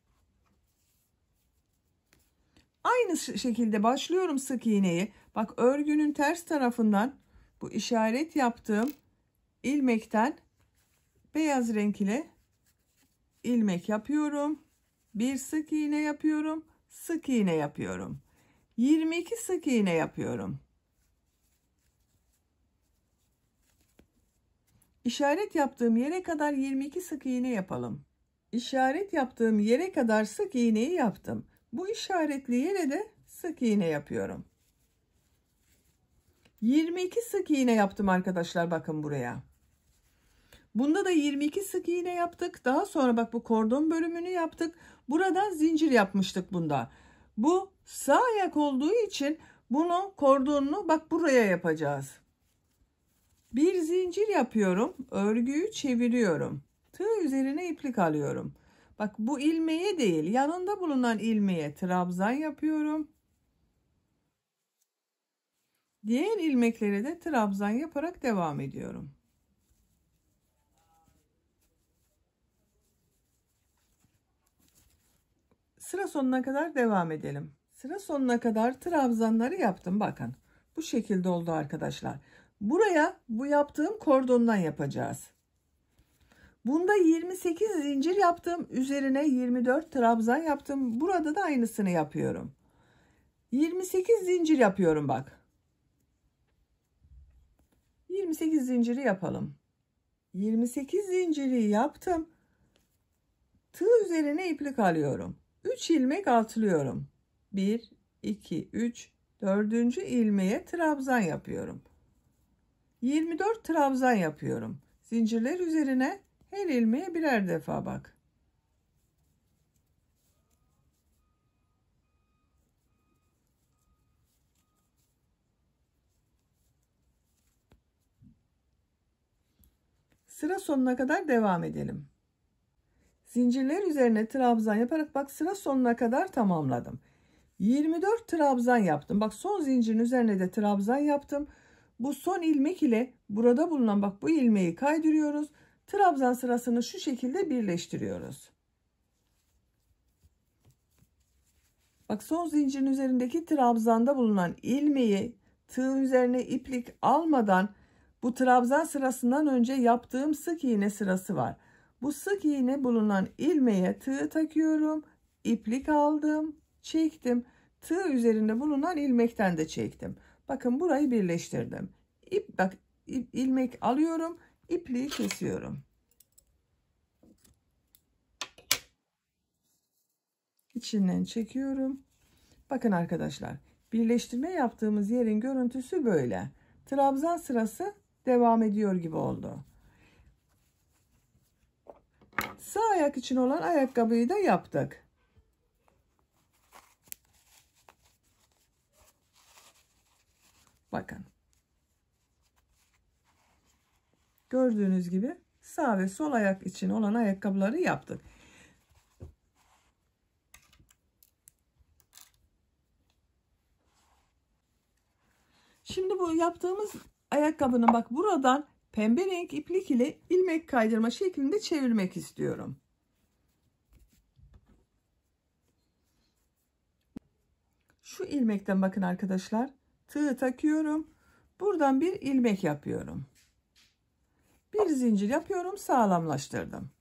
Aynı şekilde başlıyorum sık iğneyi. Bak örgünün ters tarafından bu işaret yaptığım ilmekten beyaz renk ile ilmek yapıyorum. Bir sık iğne yapıyorum. Sık iğne yapıyorum. 22 sık iğne yapıyorum. İşaret yaptığım yere kadar 22 sık iğne yapalım. İşaret yaptığım yere kadar sık iğneyi yaptım. Bu işaretli yere de sık iğne yapıyorum. 22 sık iğne yaptım arkadaşlar, bakın buraya. Bunda da 22 sık iğne yaptık. Daha sonra bak bu kordon bölümünü yaptık. Buradan zincir yapmıştık bunda. Bu sağ ayak olduğu için bunu kordonunu bak buraya yapacağız. Bir zincir yapıyorum. Örgüyü çeviriyorum. Tığ üzerine iplik alıyorum. Bak bu ilmeğe değil, yanında bulunan ilmeğe trabzan yapıyorum. Diğer ilmeklere de trabzan yaparak devam ediyorum. Sıra sonuna kadar devam edelim. Sıra sonuna kadar trabzanları yaptım. Bakın bu şekilde oldu arkadaşlar. Buraya bu yaptığım kordondan yapacağız. Bunda 28 zincir yaptım. Üzerine 24 trabzan yaptım. Burada da aynısını yapıyorum. 28 zincir yapıyorum bak. 28 zinciri yapalım. 28 zinciri yaptım. Tığ üzerine iplik alıyorum. 3 ilmek atlıyorum. 1, 2, 3, 4. ilmeğe trabzan yapıyorum. 24 trabzan yapıyorum. Zincirler üzerine her ilmeğe birer defa bak. Sıra sonuna kadar devam edelim. Zincirler üzerine trabzan yaparak bak sıra sonuna kadar tamamladım. 24 trabzan yaptım. Bak son zincirin üzerine de trabzan yaptım. Bu son ilmek ile burada bulunan bak bu ilmeği kaydırıyoruz. Trabzan sırasını şu şekilde birleştiriyoruz. Bak son zincirin üzerindeki trabzanda bulunan ilmeği tığ üzerine iplik almadan bu trabzan sırasından önce yaptığım sık iğne sırası var. Bu sık iğne bulunan ilmeğe tığ takıyorum. İplik aldım, çektim. Tığ üzerinde bulunan ilmekten de çektim. Bakın burayı birleştirdim. Bak ilmek alıyorum, ipliği kesiyorum. İçinden çekiyorum. Bakın arkadaşlar, birleştirme yaptığımız yerin görüntüsü böyle. trabzan sırası devam ediyor gibi oldu. Sağ ayak için olan ayakkabıyı da yaptık. Bakın. Gördüğünüz gibi sağ ve sol ayak için olan ayakkabıları yaptık. Şimdi bu yaptığımız ayakkabının bak buradan pembe renk iplik ile ilmek kaydırma şeklinde çevirmek istiyorum. Şu ilmekten bakın arkadaşlar, tığ takıyorum. Buradan bir ilmek yapıyorum. Bir zincir yapıyorum, sağlamlaştırdım.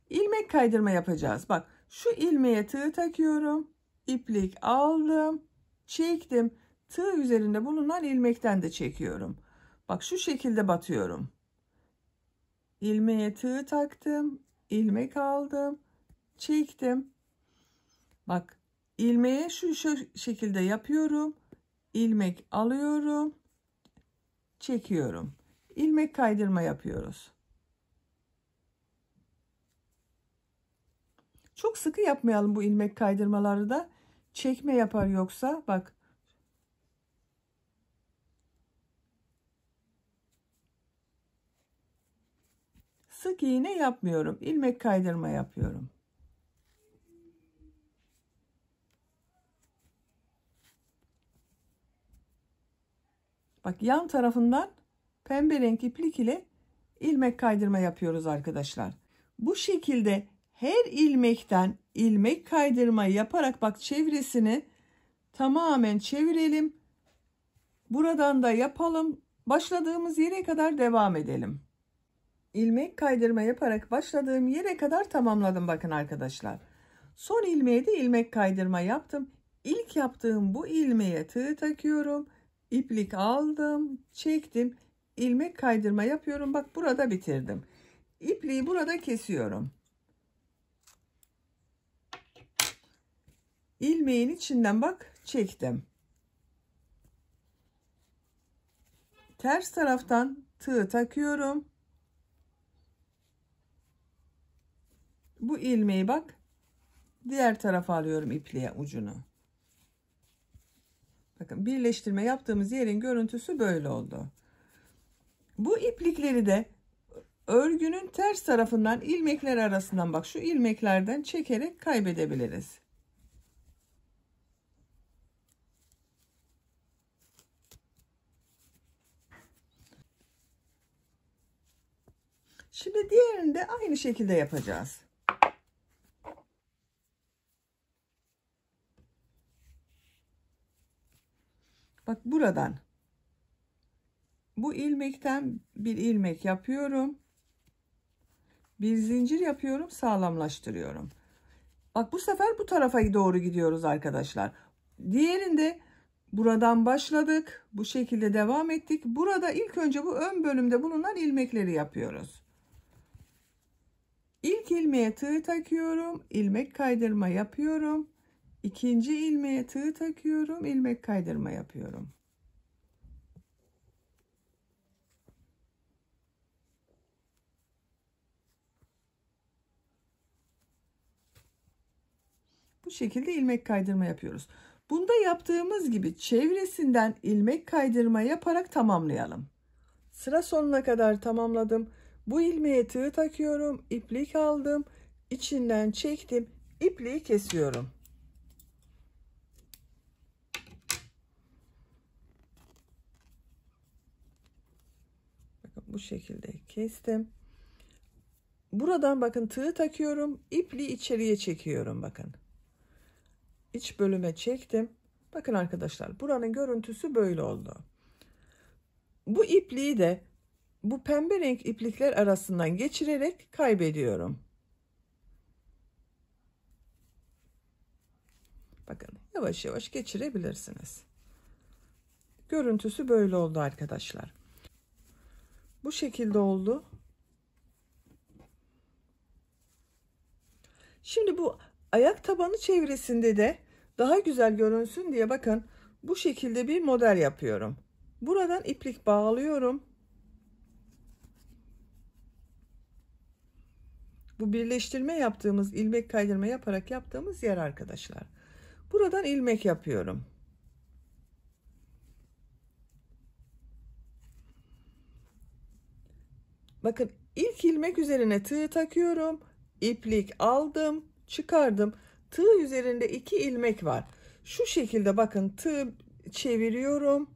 İlmek kaydırma yapacağız. Bak şu ilmeğe tığ takıyorum. İplik aldım, çektim. Tığ üzerinde bulunan ilmekten de çekiyorum. Bak şu şekilde batıyorum. İlmeğe tığ taktım, ilmek aldım, çektim. Bak ilmeğe şu şekilde yapıyorum. İlmek alıyorum, çekiyorum. İlmek kaydırma yapıyoruz. Çok sıkı yapmayalım bu ilmek kaydırmaları da. Çekme yapar yoksa. Bak. Sık iğne yapmıyorum. İlmek kaydırma yapıyorum. Bak yan tarafından pembe renk iplik ile ilmek kaydırma yapıyoruz arkadaşlar. Bu şekilde her ilmekten ilmek kaydırma yaparak bak çevresini tamamen çevirelim. Buradan da yapalım. Başladığımız yere kadar devam edelim. İlmek kaydırma yaparak başladığım yere kadar tamamladım bakın arkadaşlar. Son ilmeğe de ilmek kaydırma yaptım. İlk yaptığım bu ilmeğe tığ takıyorum. İplik aldım, çektim. İlmek kaydırma yapıyorum. Bak burada bitirdim. İpliği burada kesiyorum. İlmeğin içinden bak çektim. Ters taraftan tığ takıyorum. Bu ilmeği bak diğer tarafa alıyorum ipliğe ucunu. Bakın birleştirme yaptığımız yerin görüntüsü böyle oldu. Bu iplikleri de örgünün ters tarafından ilmekler arasından bak şu ilmeklerden çekerek kaybedebiliriz. Şimdi diğerini de aynı şekilde yapacağız. Bak buradan bu ilmekten bir ilmek yapıyorum. Bir zincir yapıyorum, sağlamlaştırıyorum. Bak bu sefer bu tarafa doğru gidiyoruz arkadaşlar. Diğerinde buradan başladık. Bu şekilde devam ettik. Burada ilk önce bu ön bölümde bulunan ilmekleri yapıyoruz. İlk ilmeğe tığ takıyorum. İlmek kaydırma yapıyorum. İkinci ilmeğe tığ takıyorum. İlmek kaydırma yapıyorum. Bu şekilde ilmek kaydırma yapıyoruz. Bunda yaptığımız gibi çevresinden ilmek kaydırma yaparak tamamlayalım. Sıra sonuna kadar tamamladım. Bu ilmeğe tığ takıyorum. İplik aldım. İçinden çektim. İpliği kesiyorum. Bakın bu şekilde kestim. Buradan bakın tığ takıyorum. İpliği içeriye çekiyorum bakın. İç bölüme çektim. Bakın arkadaşlar buranın görüntüsü böyle oldu. Bu ipliği de bu pembe renk iplikler arasından geçirerek kaybediyorum. Bakın yavaş yavaş geçirebilirsiniz. Görüntüsü böyle oldu arkadaşlar. Bu şekilde oldu. Şimdi bu ayak tabanı çevresinde de daha güzel görünsün diye bakın bu şekilde bir model yapıyorum. Buradan iplik bağlıyorum. Bu birleştirme yaptığımız, ilmek kaydırma yaparak yaptığımız yer arkadaşlar. Buradan ilmek yapıyorum. Bakın ilk ilmek üzerine tığ takıyorum. İplik aldım, çıkardım. Tığ üzerinde 2 ilmek var. Şu şekilde bakın tığ çeviriyorum.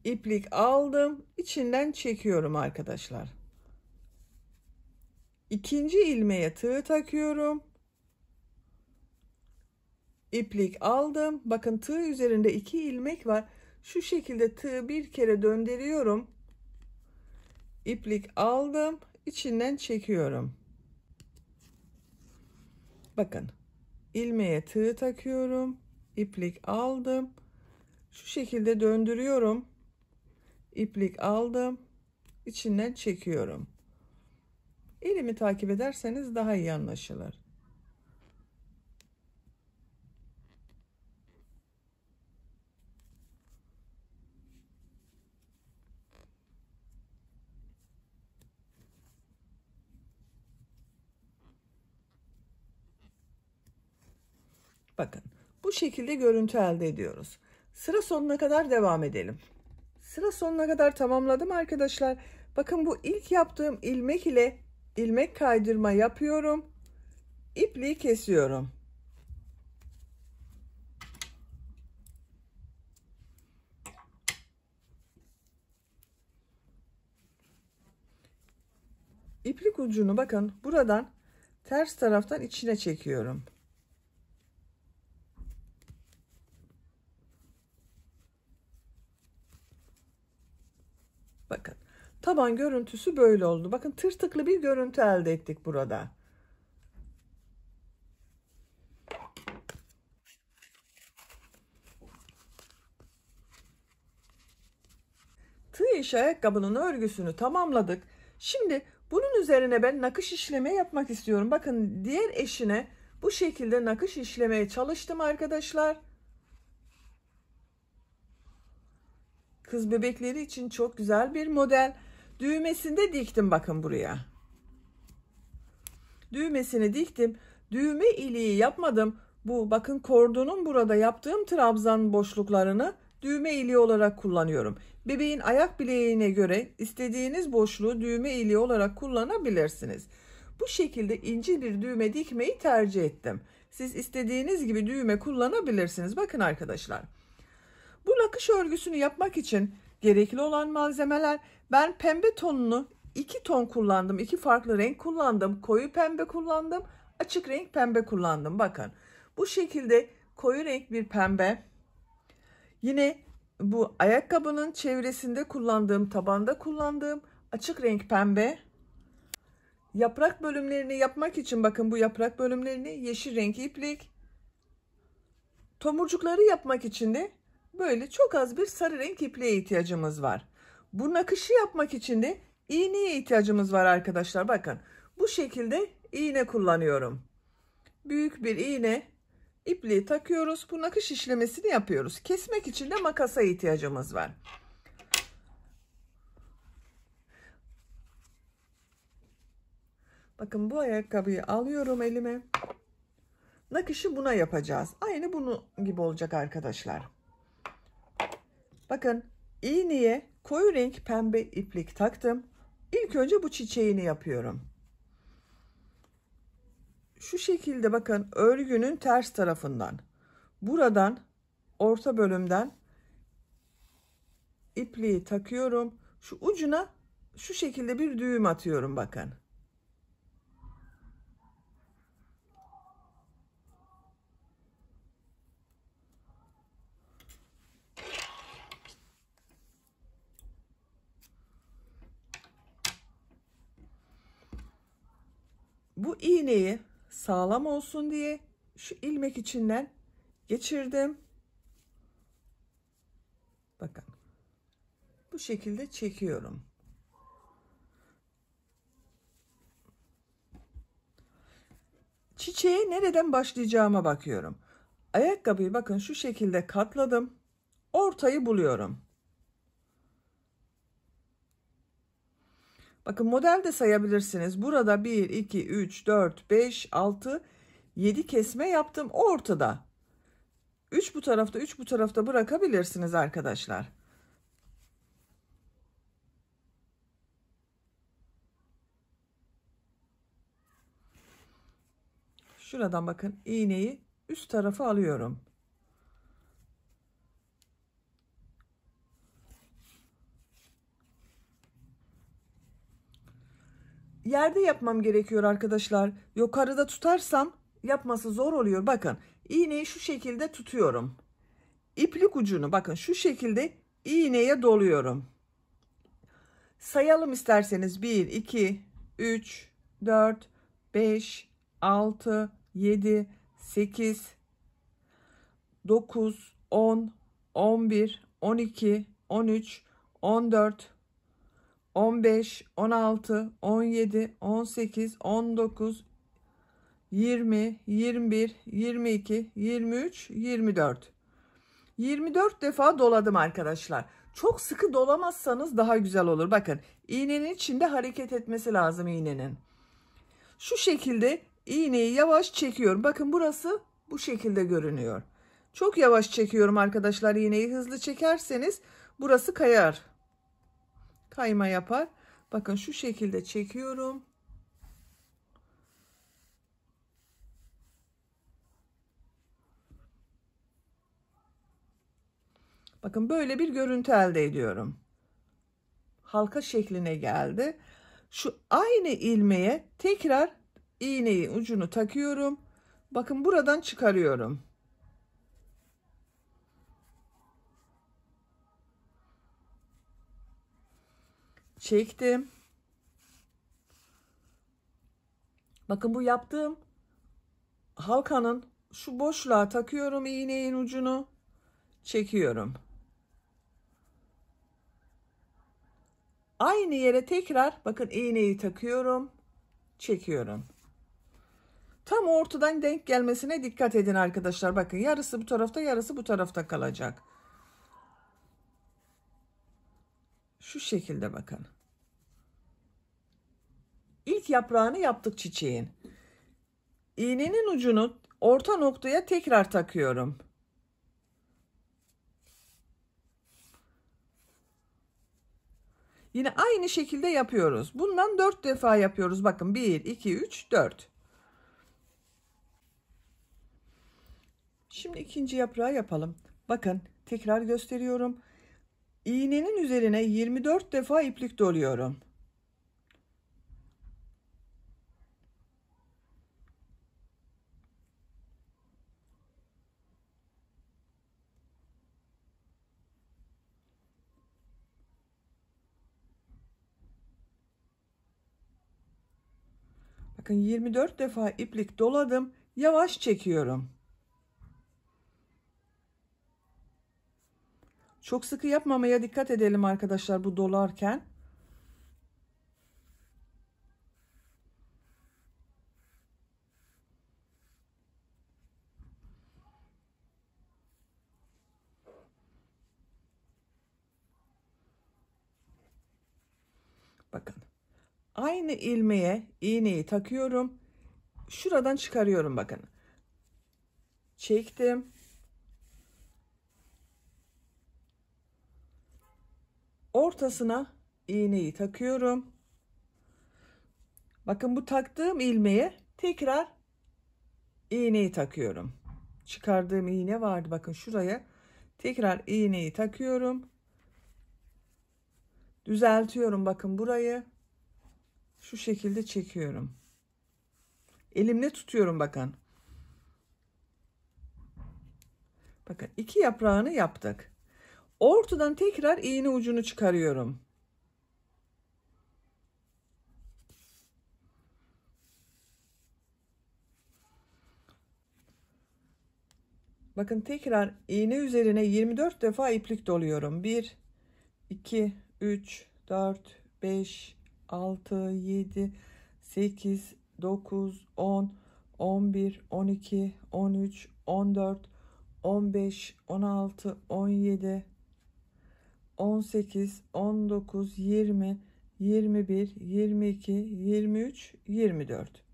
İplik aldım, içinden çekiyorum arkadaşlar. İkinci ilmeğe tığ takıyorum. İplik aldım. Bakın tığ üzerinde 2 ilmek var. Şu şekilde tığı bir kere döndürüyorum. İplik aldım, içinden çekiyorum. Bakın ilmeğe tığ takıyorum. İplik aldım. Şu şekilde döndürüyorum. İplik aldım. İçinden çekiyorum. Elimi takip ederseniz daha iyi anlaşılır. Bakın bu şekilde görüntü elde ediyoruz. Sıra sonuna kadar devam edelim. Sıra sonuna kadar tamamladım arkadaşlar. Bakın bu ilk yaptığım ilmek ile ilmek kaydırma yapıyorum. İpliği kesiyorum. İplik ucunu bakın buradan ters taraftan içine çekiyorum. Bakın taban görüntüsü böyle oldu. Bakın tırtıklı bir görüntü elde ettik burada. Tığ işi ayakkabının örgüsünü tamamladık. Şimdi bunun üzerine ben nakış işleme yapmak istiyorum. Bakın diğer eşine bu şekilde nakış işlemeye çalıştım arkadaşlar. Kız bebekleri için çok güzel bir model. Düğmesini de diktim bakın buraya. Düğmesini diktim. Düğme iliği yapmadım. Bu bakın kordonun burada yaptığım trabzan boşluklarını düğme iliği olarak kullanıyorum. Bebeğin ayak bileğine göre istediğiniz boşluğu düğme iliği olarak kullanabilirsiniz. Bu şekilde ince bir düğme dikmeyi tercih ettim. Siz istediğiniz gibi düğme kullanabilirsiniz. Bakın arkadaşlar. Bu nakış örgüsünü yapmak için gerekli olan malzemeler, ben pembe tonunu 2 ton kullandım. 2 farklı renk kullandım. Koyu pembe kullandım. Açık renk pembe kullandım. Bakın bu şekilde koyu renk bir pembe. Yine bu ayakkabının çevresinde kullandığım, tabanda kullandığım açık renk pembe. Yaprak bölümlerini yapmak için bakın bu yaprak bölümlerini yeşil renk iplik. Tomurcukları yapmak için de böyle çok az bir sarı renk ipliğe ihtiyacımız var. Bu nakışı yapmak için de iğneye ihtiyacımız var arkadaşlar. Bakın bu şekilde iğne kullanıyorum. Büyük bir iğne, ipliği takıyoruz. Bu nakış işlemesini yapıyoruz. Kesmek için de makasa ihtiyacımız var. Bakın bu ayakkabıyı alıyorum elime. Nakışı buna yapacağız. Aynı bunu gibi olacak arkadaşlar. Bakın iğneye koyu renk pembe iplik taktım. İlk önce bu çiçeğini yapıyorum. Şu şekilde bakın örgünün ters tarafından, buradan orta bölümden ipliği takıyorum. Şu ucuna şu şekilde bir düğüm atıyorum bakın. Bu iğneyi sağlam olsun diye şu ilmek içinden geçirdim. Bakın. Bu şekilde çekiyorum. Çiçeğe nereden başlayacağıma bakıyorum. Ayakkabıyı bakın şu şekilde katladım. Ortayı buluyorum. Bakın model de sayabilirsiniz. Burada 1, 2, 3, 4, 5, 6, 7 kesme yaptım ortada. 3 bu tarafta, 3 bu tarafta bırakabilirsiniz arkadaşlar. Şuradan bakın iğneyi üst tarafa alıyorum. Yerde yapmam gerekiyor arkadaşlar. Yukarıda tutarsam yapması zor oluyor. Bakın iğneyi şu şekilde tutuyorum. İplik ucunu bakın şu şekilde iğneye doluyorum. Sayalım isterseniz 1, 2, 3, 4, 5, 6, 7, 8, 9, 10, 11, 12, 13, 14, 15, 16, 17, 18, 19, 20, 21, 22, 23, 24. 24 defa doladım arkadaşlar. Çok sıkı dolamazsanız daha güzel olur. Bakın iğnenin içinde hareket etmesi lazım iğnenin. Şu şekilde iğneyi yavaş çekiyorum. Bakın burası bu şekilde görünüyor. Çok yavaş çekiyorum arkadaşlar iğneyi. Hızlı çekerseniz burası kayar. Kayma yapar. Bakın şu şekilde çekiyorum. Bakın böyle bir görüntü elde ediyorum. Halka şekline geldi. Şu aynı ilmeğe tekrar iğneyi ucunu takıyorum. Bakın buradan çıkarıyorum. Çektim. Bakın bu yaptığım halkanın şu boşluğa takıyorum iğnenin ucunu. Çekiyorum. Aynı yere tekrar bakın iğneyi takıyorum. Çekiyorum. Tam ortadan denk gelmesine dikkat edin arkadaşlar. Bakın yarısı bu tarafta, yarısı bu tarafta kalacak. Şu şekilde bakın. İlk yaprağını yaptık çiçeğin. İğnenin ucunu orta noktaya tekrar takıyorum. Yine aynı şekilde yapıyoruz. Bundan 4 defa yapıyoruz. Bakın 1, 2, 3, 4. Şimdi ikinci yaprağı yapalım. Bakın tekrar gösteriyorum. İğnenin üzerine 24 defa iplik doluyorum. Bakın 24 defa iplik doladım. Yavaş çekiyorum. Çok sıkı yapmamaya dikkat edelim arkadaşlar bu dolarken. Bakın. Aynı ilmeğe iğneyi takıyorum. Şuradan çıkarıyorum bakın. Çektim. Ortasına iğneyi takıyorum. Bakın bu taktığım ilmeğe tekrar iğneyi takıyorum. Çıkardığım iğne vardı bakın şuraya. Tekrar iğneyi takıyorum. Düzeltiyorum bakın burayı. Şu şekilde çekiyorum. Elimle tutuyorum bakın. Bakın iki yaprağını yaptık. Ortadan tekrar iğne ucunu çıkarıyorum. Bakın tekrar iğne üzerine 24 defa iplik doluyorum. 1, 2, 3, 4, 5, 6, 7, 8, 9, 10, 11, 12, 13, 14, 15, 16, 17, 18, 19, 20, 21, 22, 23, 24.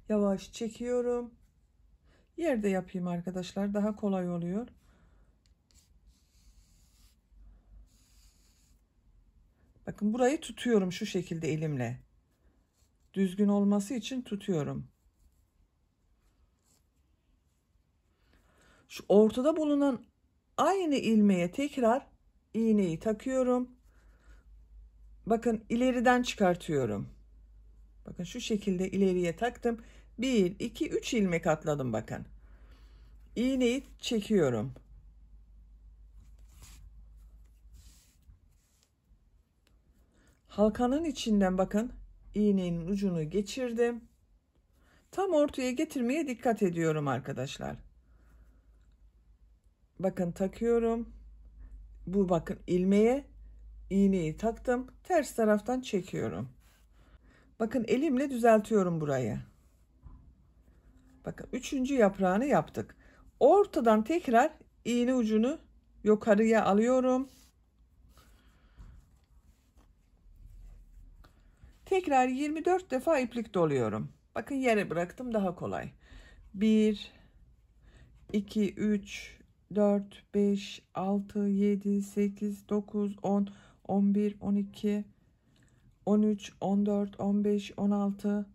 Yavaş çekiyorum. Yerde yapayım arkadaşlar, daha kolay oluyor. Bakın burayı tutuyorum şu şekilde elimle. Düzgün olması için tutuyorum. Şu ortada bulunan aynı ilmeğe tekrar iğneyi takıyorum. Bakın ileriden çıkartıyorum. Bakın şu şekilde ileriye taktım. 1, 2, 3 ilmek atladım bakın. İğneyi çekiyorum. Halkanın içinden bakın iğnenin ucunu geçirdim. Tam ortaya getirmeye dikkat ediyorum arkadaşlar. Bakın takıyorum. Bu bakın ilmeğe iğneyi taktım. Ters taraftan çekiyorum. Bakın elimle düzeltiyorum burayı. Bakın 3. yaprağını yaptık. Ortadan tekrar iğne ucunu yukarıya alıyorum. Tekrar 24 defa iplik doluyorum. Bakın yere bıraktım, daha kolay. 1, 2, 3, 4, 5, 6, 7, 8, 9, 10, 11, 12, 13, 14, 15, 16,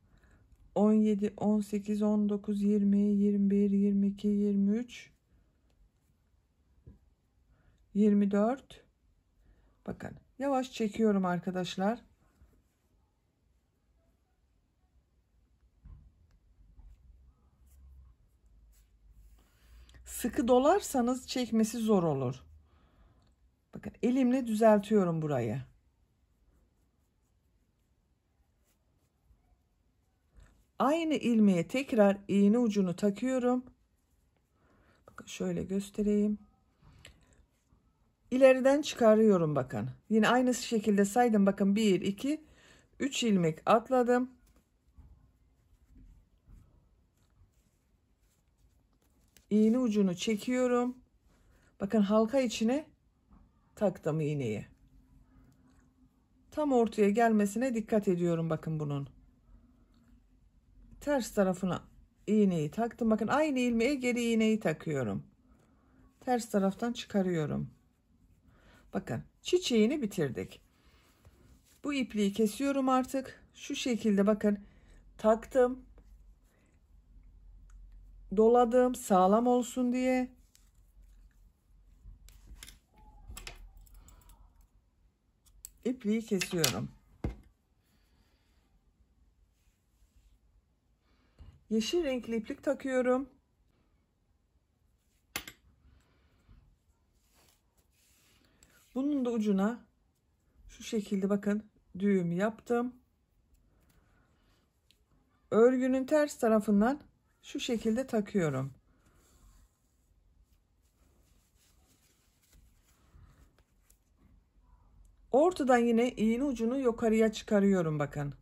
17, 18, 19, 20, 21, 22, 23, 24. Bakın yavaş çekiyorum arkadaşlar. Sıkı dolarsanız çekmesi zor olur. Bakın elimle düzeltiyorum burayı. Aynı ilmeğe tekrar iğne ucunu takıyorum. Bakın şöyle göstereyim. İleriden çıkarıyorum bakın. Yine aynı şekilde saydım. Bakın 1, 2, 3 ilmek atladım. İğne ucunu çekiyorum. Bakın halka içine taktım iğneyi. Tam ortaya gelmesine dikkat ediyorum bakın bunun. Ters tarafına iğneyi taktım. Bakın aynı ilmeğe geri iğneyi takıyorum. Ters taraftan çıkarıyorum. Bakın çiçeğini bitirdik. Bu ipliği kesiyorum artık. Şu şekilde bakın taktım. Doladım sağlam olsun diye. İpliği kesiyorum. Yeşil renkli iplik takıyorum. Bunun da ucuna şu şekilde bakın düğüm yaptım. Örgünün ters tarafından şu şekilde takıyorum. Ortadan yine iğne ucunu yukarıya çıkarıyorum bakın.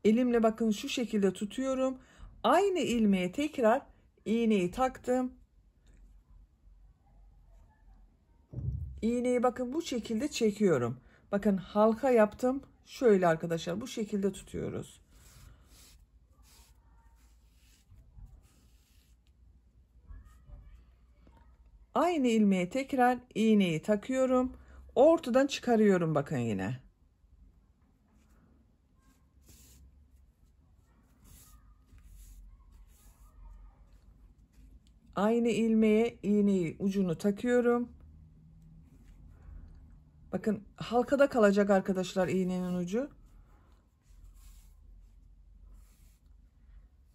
Elimle bakın şu şekilde tutuyorum. Aynı ilmeğe tekrar iğneyi taktım. İğneyi bakın bu şekilde çekiyorum. Bakın halka yaptım. Şöyle arkadaşlar bu şekilde tutuyoruz. Aynı ilmeğe tekrar iğneyi takıyorum. Ortadan çıkarıyorum bakın yine. Aynı ilmeğe iğneyi ucunu takıyorum. Bakın halkada kalacak arkadaşlar iğnenin ucu.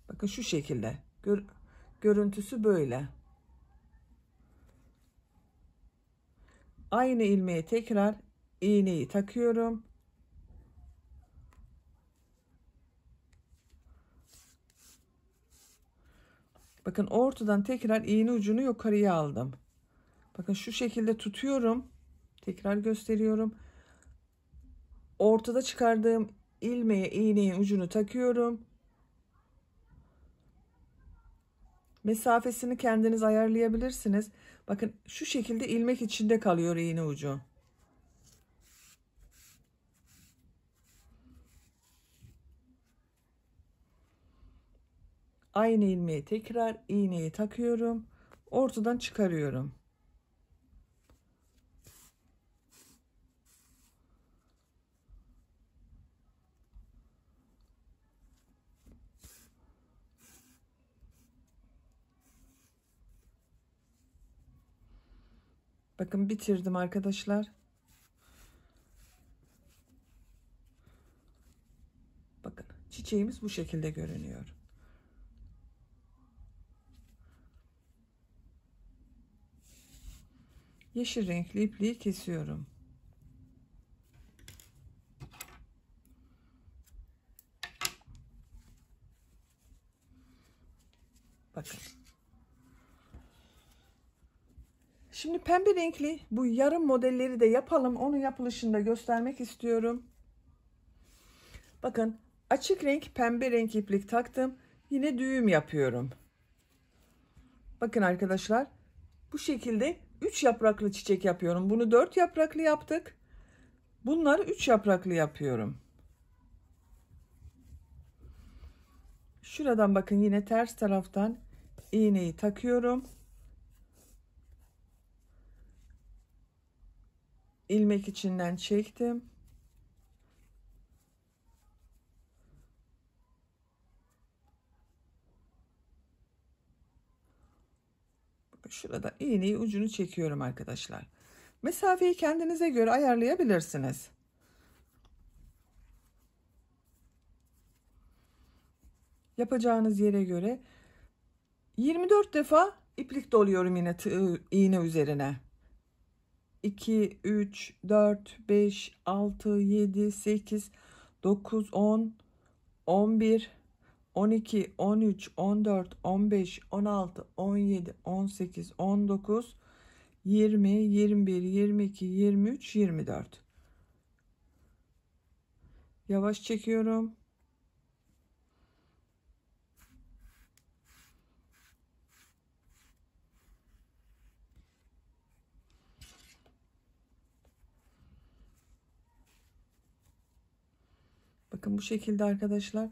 Bakın şu şekilde. Görüntüsü böyle. Aynı ilmeğe tekrar iğneyi takıyorum. Bakın ortadan tekrar iğne ucunu yukarıya aldım. Bakın şu şekilde tutuyorum. Tekrar gösteriyorum. Ortada çıkardığım ilmeğe iğnenin ucunu takıyorum. Mesafesini kendiniz ayarlayabilirsiniz. Bakın şu şekilde ilmek içinde kalıyor iğne ucu. Aynı ilmeği tekrar iğneyi takıyorum. Ortadan çıkarıyorum. Bakın bitirdim arkadaşlar. Bakın çiçeğimiz bu şekilde görünüyor. Yeşil renkli ipliği kesiyorum. Bakın. Şimdi pembe renkli bu yarım modelleri de yapalım. Onun yapılışını da göstermek istiyorum. Bakın açık renk pembe renk iplik taktım. Yine düğüm yapıyorum. Bakın arkadaşlar bu şekilde 3 yapraklı çiçek yapıyorum. Bunu 4 yapraklı yaptık. Bunları 3 yapraklı yapıyorum. Şuradan bakın yine ters taraftan iğneyi takıyorum. İlmek içinden çektim. Şurada iğneyi ucunu çekiyorum arkadaşlar. Mesafeyi kendinize göre ayarlayabilirsiniz. Yapacağınız yere göre 24 defa iplik doluyorum yine iğne üzerine. 2, 3, 4, 5, 6, 7, 8, 9, 10, 11, 12, 13, 14, 15, 16, 17, 18, 19, 20, 21, 22, 23, 24. Yavaş çekiyorum. Bakın bu şekilde arkadaşlar.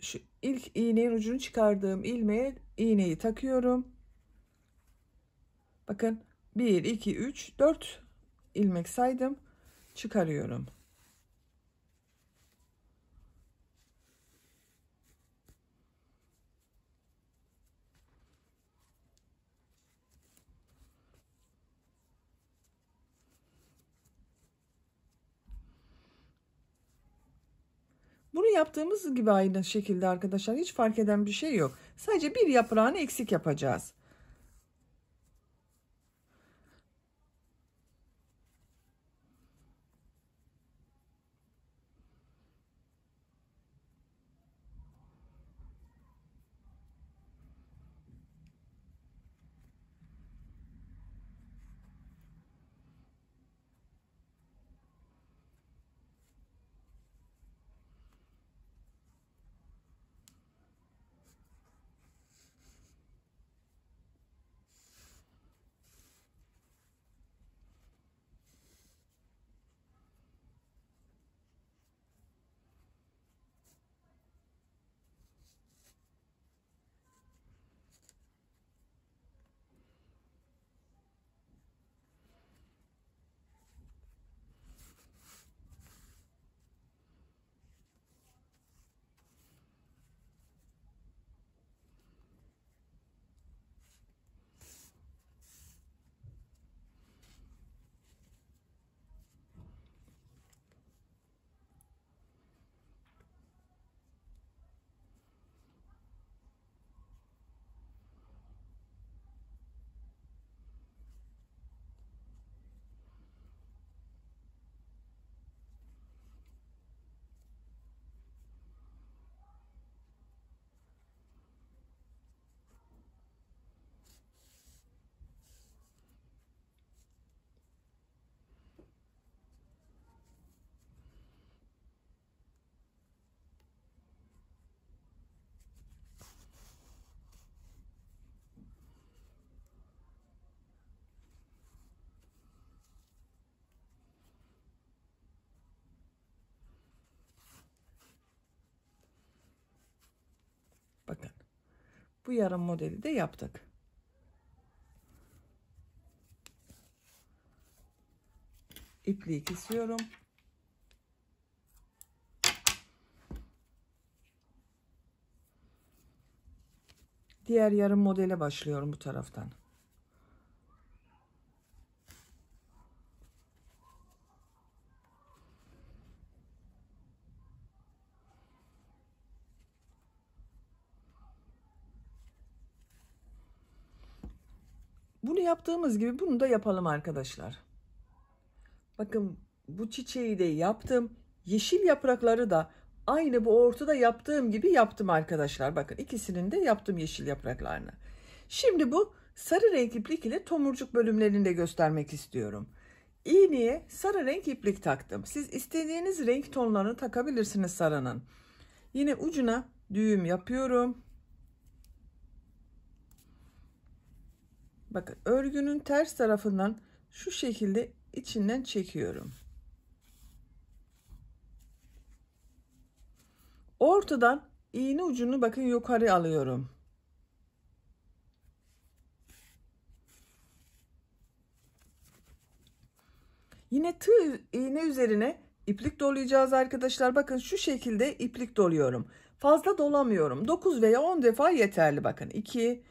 Şu ilk iğnenin ucunu çıkardığım ilmeğe iğneyi takıyorum. Bakın 1, 2, 3, 4 ilmek saydım. Çıkarıyorum. Bunu yaptığımız gibi aynı şekilde arkadaşlar hiç fark eden bir şey yok. Sadece bir yaprağını eksik yapacağız. Bu yarım modeli de yaptık. İpliği kesiyorum. Diğer yarım modele başlıyorum bu taraftan. Bunu yaptığımız gibi bunu da yapalım arkadaşlar. Bakın bu çiçeği de yaptım. Yeşil yaprakları da aynı bu ortada yaptığım gibi yaptım arkadaşlar. Bakın ikisinin de yaptım yeşil yapraklarını. Şimdi bu sarı renk iplik ile tomurcuk bölümlerini de göstermek istiyorum. İğneye sarı renk iplik taktım. Siz istediğiniz renk tonlarını takabilirsiniz sarının. Yine ucuna düğüm yapıyorum. Bakın örgünün ters tarafından şu şekilde içinden çekiyorum. Ortadan iğne ucunu bakın yukarı alıyorum. Yine tığ iğne üzerine iplik dolayacağız arkadaşlar. Bakın şu şekilde iplik doluyorum. Fazla dolamıyorum. 9 veya 10 defa yeterli. Bakın 2,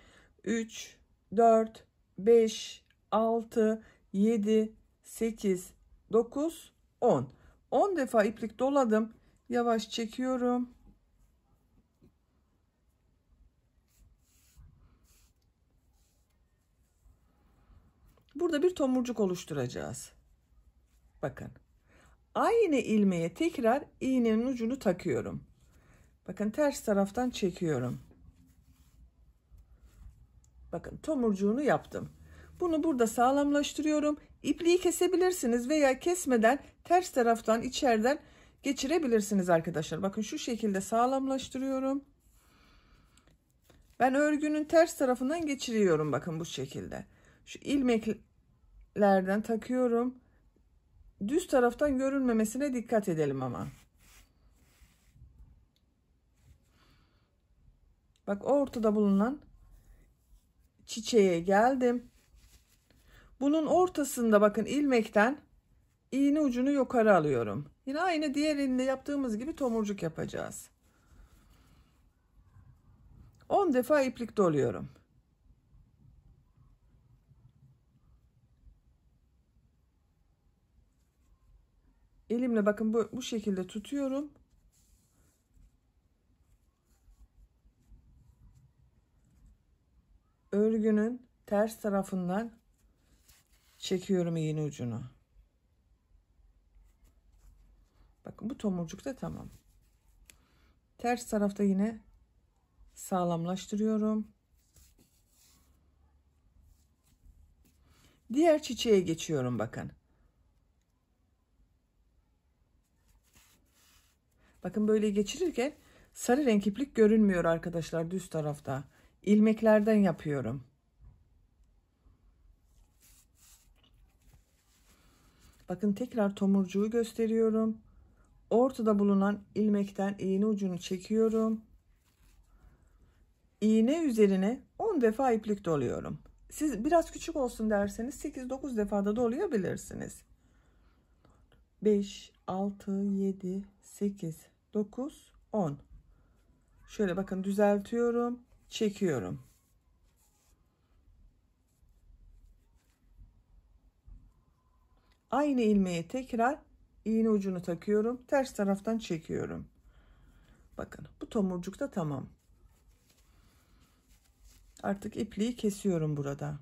3, 4, 5, 6, 7, 8, 9, 10. 10 defa iplik doladım. Yavaş çekiyorum. Burada bir tomurcuk oluşturacağız. Bakın. Aynı ilmeğe tekrar iğnenin ucunu takıyorum. Bakın ters taraftan çekiyorum. Bakın tomurcuğunu yaptım. Bunu burada sağlamlaştırıyorum. İpliği kesebilirsiniz veya kesmeden ters taraftan içeriden geçirebilirsiniz arkadaşlar. Bakın şu şekilde sağlamlaştırıyorum. Ben örgünün ters tarafından geçiriyorum. Bakın bu şekilde. Şu ilmeklerden takıyorum. Düz taraftan görünmemesine dikkat edelim ama. Bak ortada bulunan çiçeğe geldim. Bunun ortasında bakın ilmekten iğne ucunu yukarı alıyorum. Yine aynı diğer elinde yaptığımız gibi tomurcuk yapacağız. 10 defa iplik doluyorum. Elimle bakın bu şekilde tutuyorum. Örgünün ters tarafından çekiyorum iğne ucunu. Bakın bu tomurcuk da tamam. Ters tarafta yine sağlamlaştırıyorum. Diğer çiçeğe geçiyorum bakın. Bakın böyle geçirirken sarı renk iplik görünmüyor arkadaşlar düz tarafta. İlmeklerden yapıyorum. Bakın tekrar tomurcuğu gösteriyorum. Ortada bulunan ilmekten iğne ucunu çekiyorum. İğne üzerine 10 defa iplik doluyorum. Siz biraz küçük olsun derseniz 8-9 defada dolayabilirsiniz. 5, 6, 7, 8, 9, 10. Şöyle bakın düzeltiyorum, çekiyorum. Aynı ilmeğe tekrar iğne ucunu takıyorum. Ters taraftan çekiyorum. Bakın bu tomurcuk da tamam. Artık ipliği kesiyorum burada.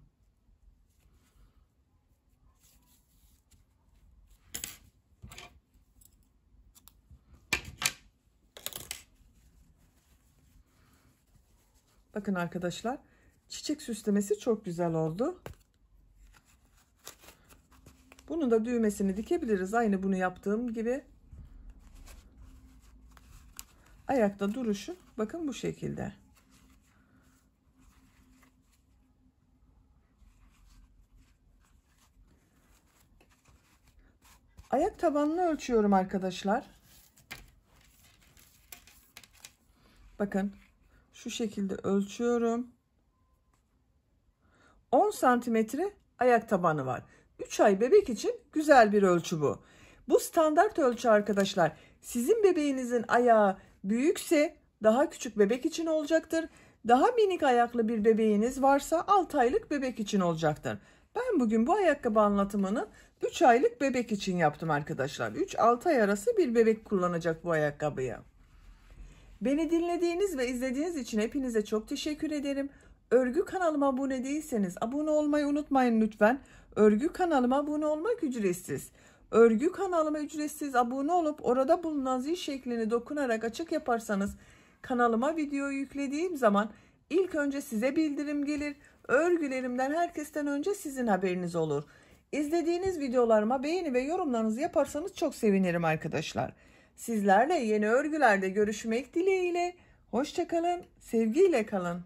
Bakın arkadaşlar çiçek süslemesi çok güzel oldu. Bunun da düğmesini dikebiliriz. Aynı bunu yaptığım gibi. Ayakta duruşu bakın bu şekilde. Ayak tabanını ölçüyorum arkadaşlar. Bakın Şu şekilde ölçüyorum. 10 santimetre ayak tabanı var. 3 ay bebek için güzel bir ölçü bu. Bu standart ölçü arkadaşlar. Sizin bebeğinizin ayağı büyükse daha küçük bebek için olacaktır. Daha minik ayaklı bir bebeğiniz varsa 6 aylık bebek için olacaktır. Ben bugün bu ayakkabı anlatımını 3 aylık bebek için yaptım arkadaşlar. 3-6 ay arası bir bebek kullanacak bu ayakkabıyı. Beni dinlediğiniz ve izlediğiniz için hepinize çok teşekkür ederim. Örgü kanalıma abone değilseniz abone olmayı unutmayın lütfen. Örgü kanalıma abone olmak ücretsiz. Örgü kanalıma ücretsiz abone olup orada bulunan zil şeklini dokunarak açık yaparsanız kanalıma video yüklediğim zaman ilk önce size bildirim gelir. Örgülerimden herkesten önce sizin haberiniz olur. İzlediğiniz videolarıma beğeni ve yorumlarınızı yaparsanız çok sevinirim arkadaşlar. Sizlerle yeni örgülerde görüşmek dileğiyle. Hoşça kalın, sevgiyle kalın.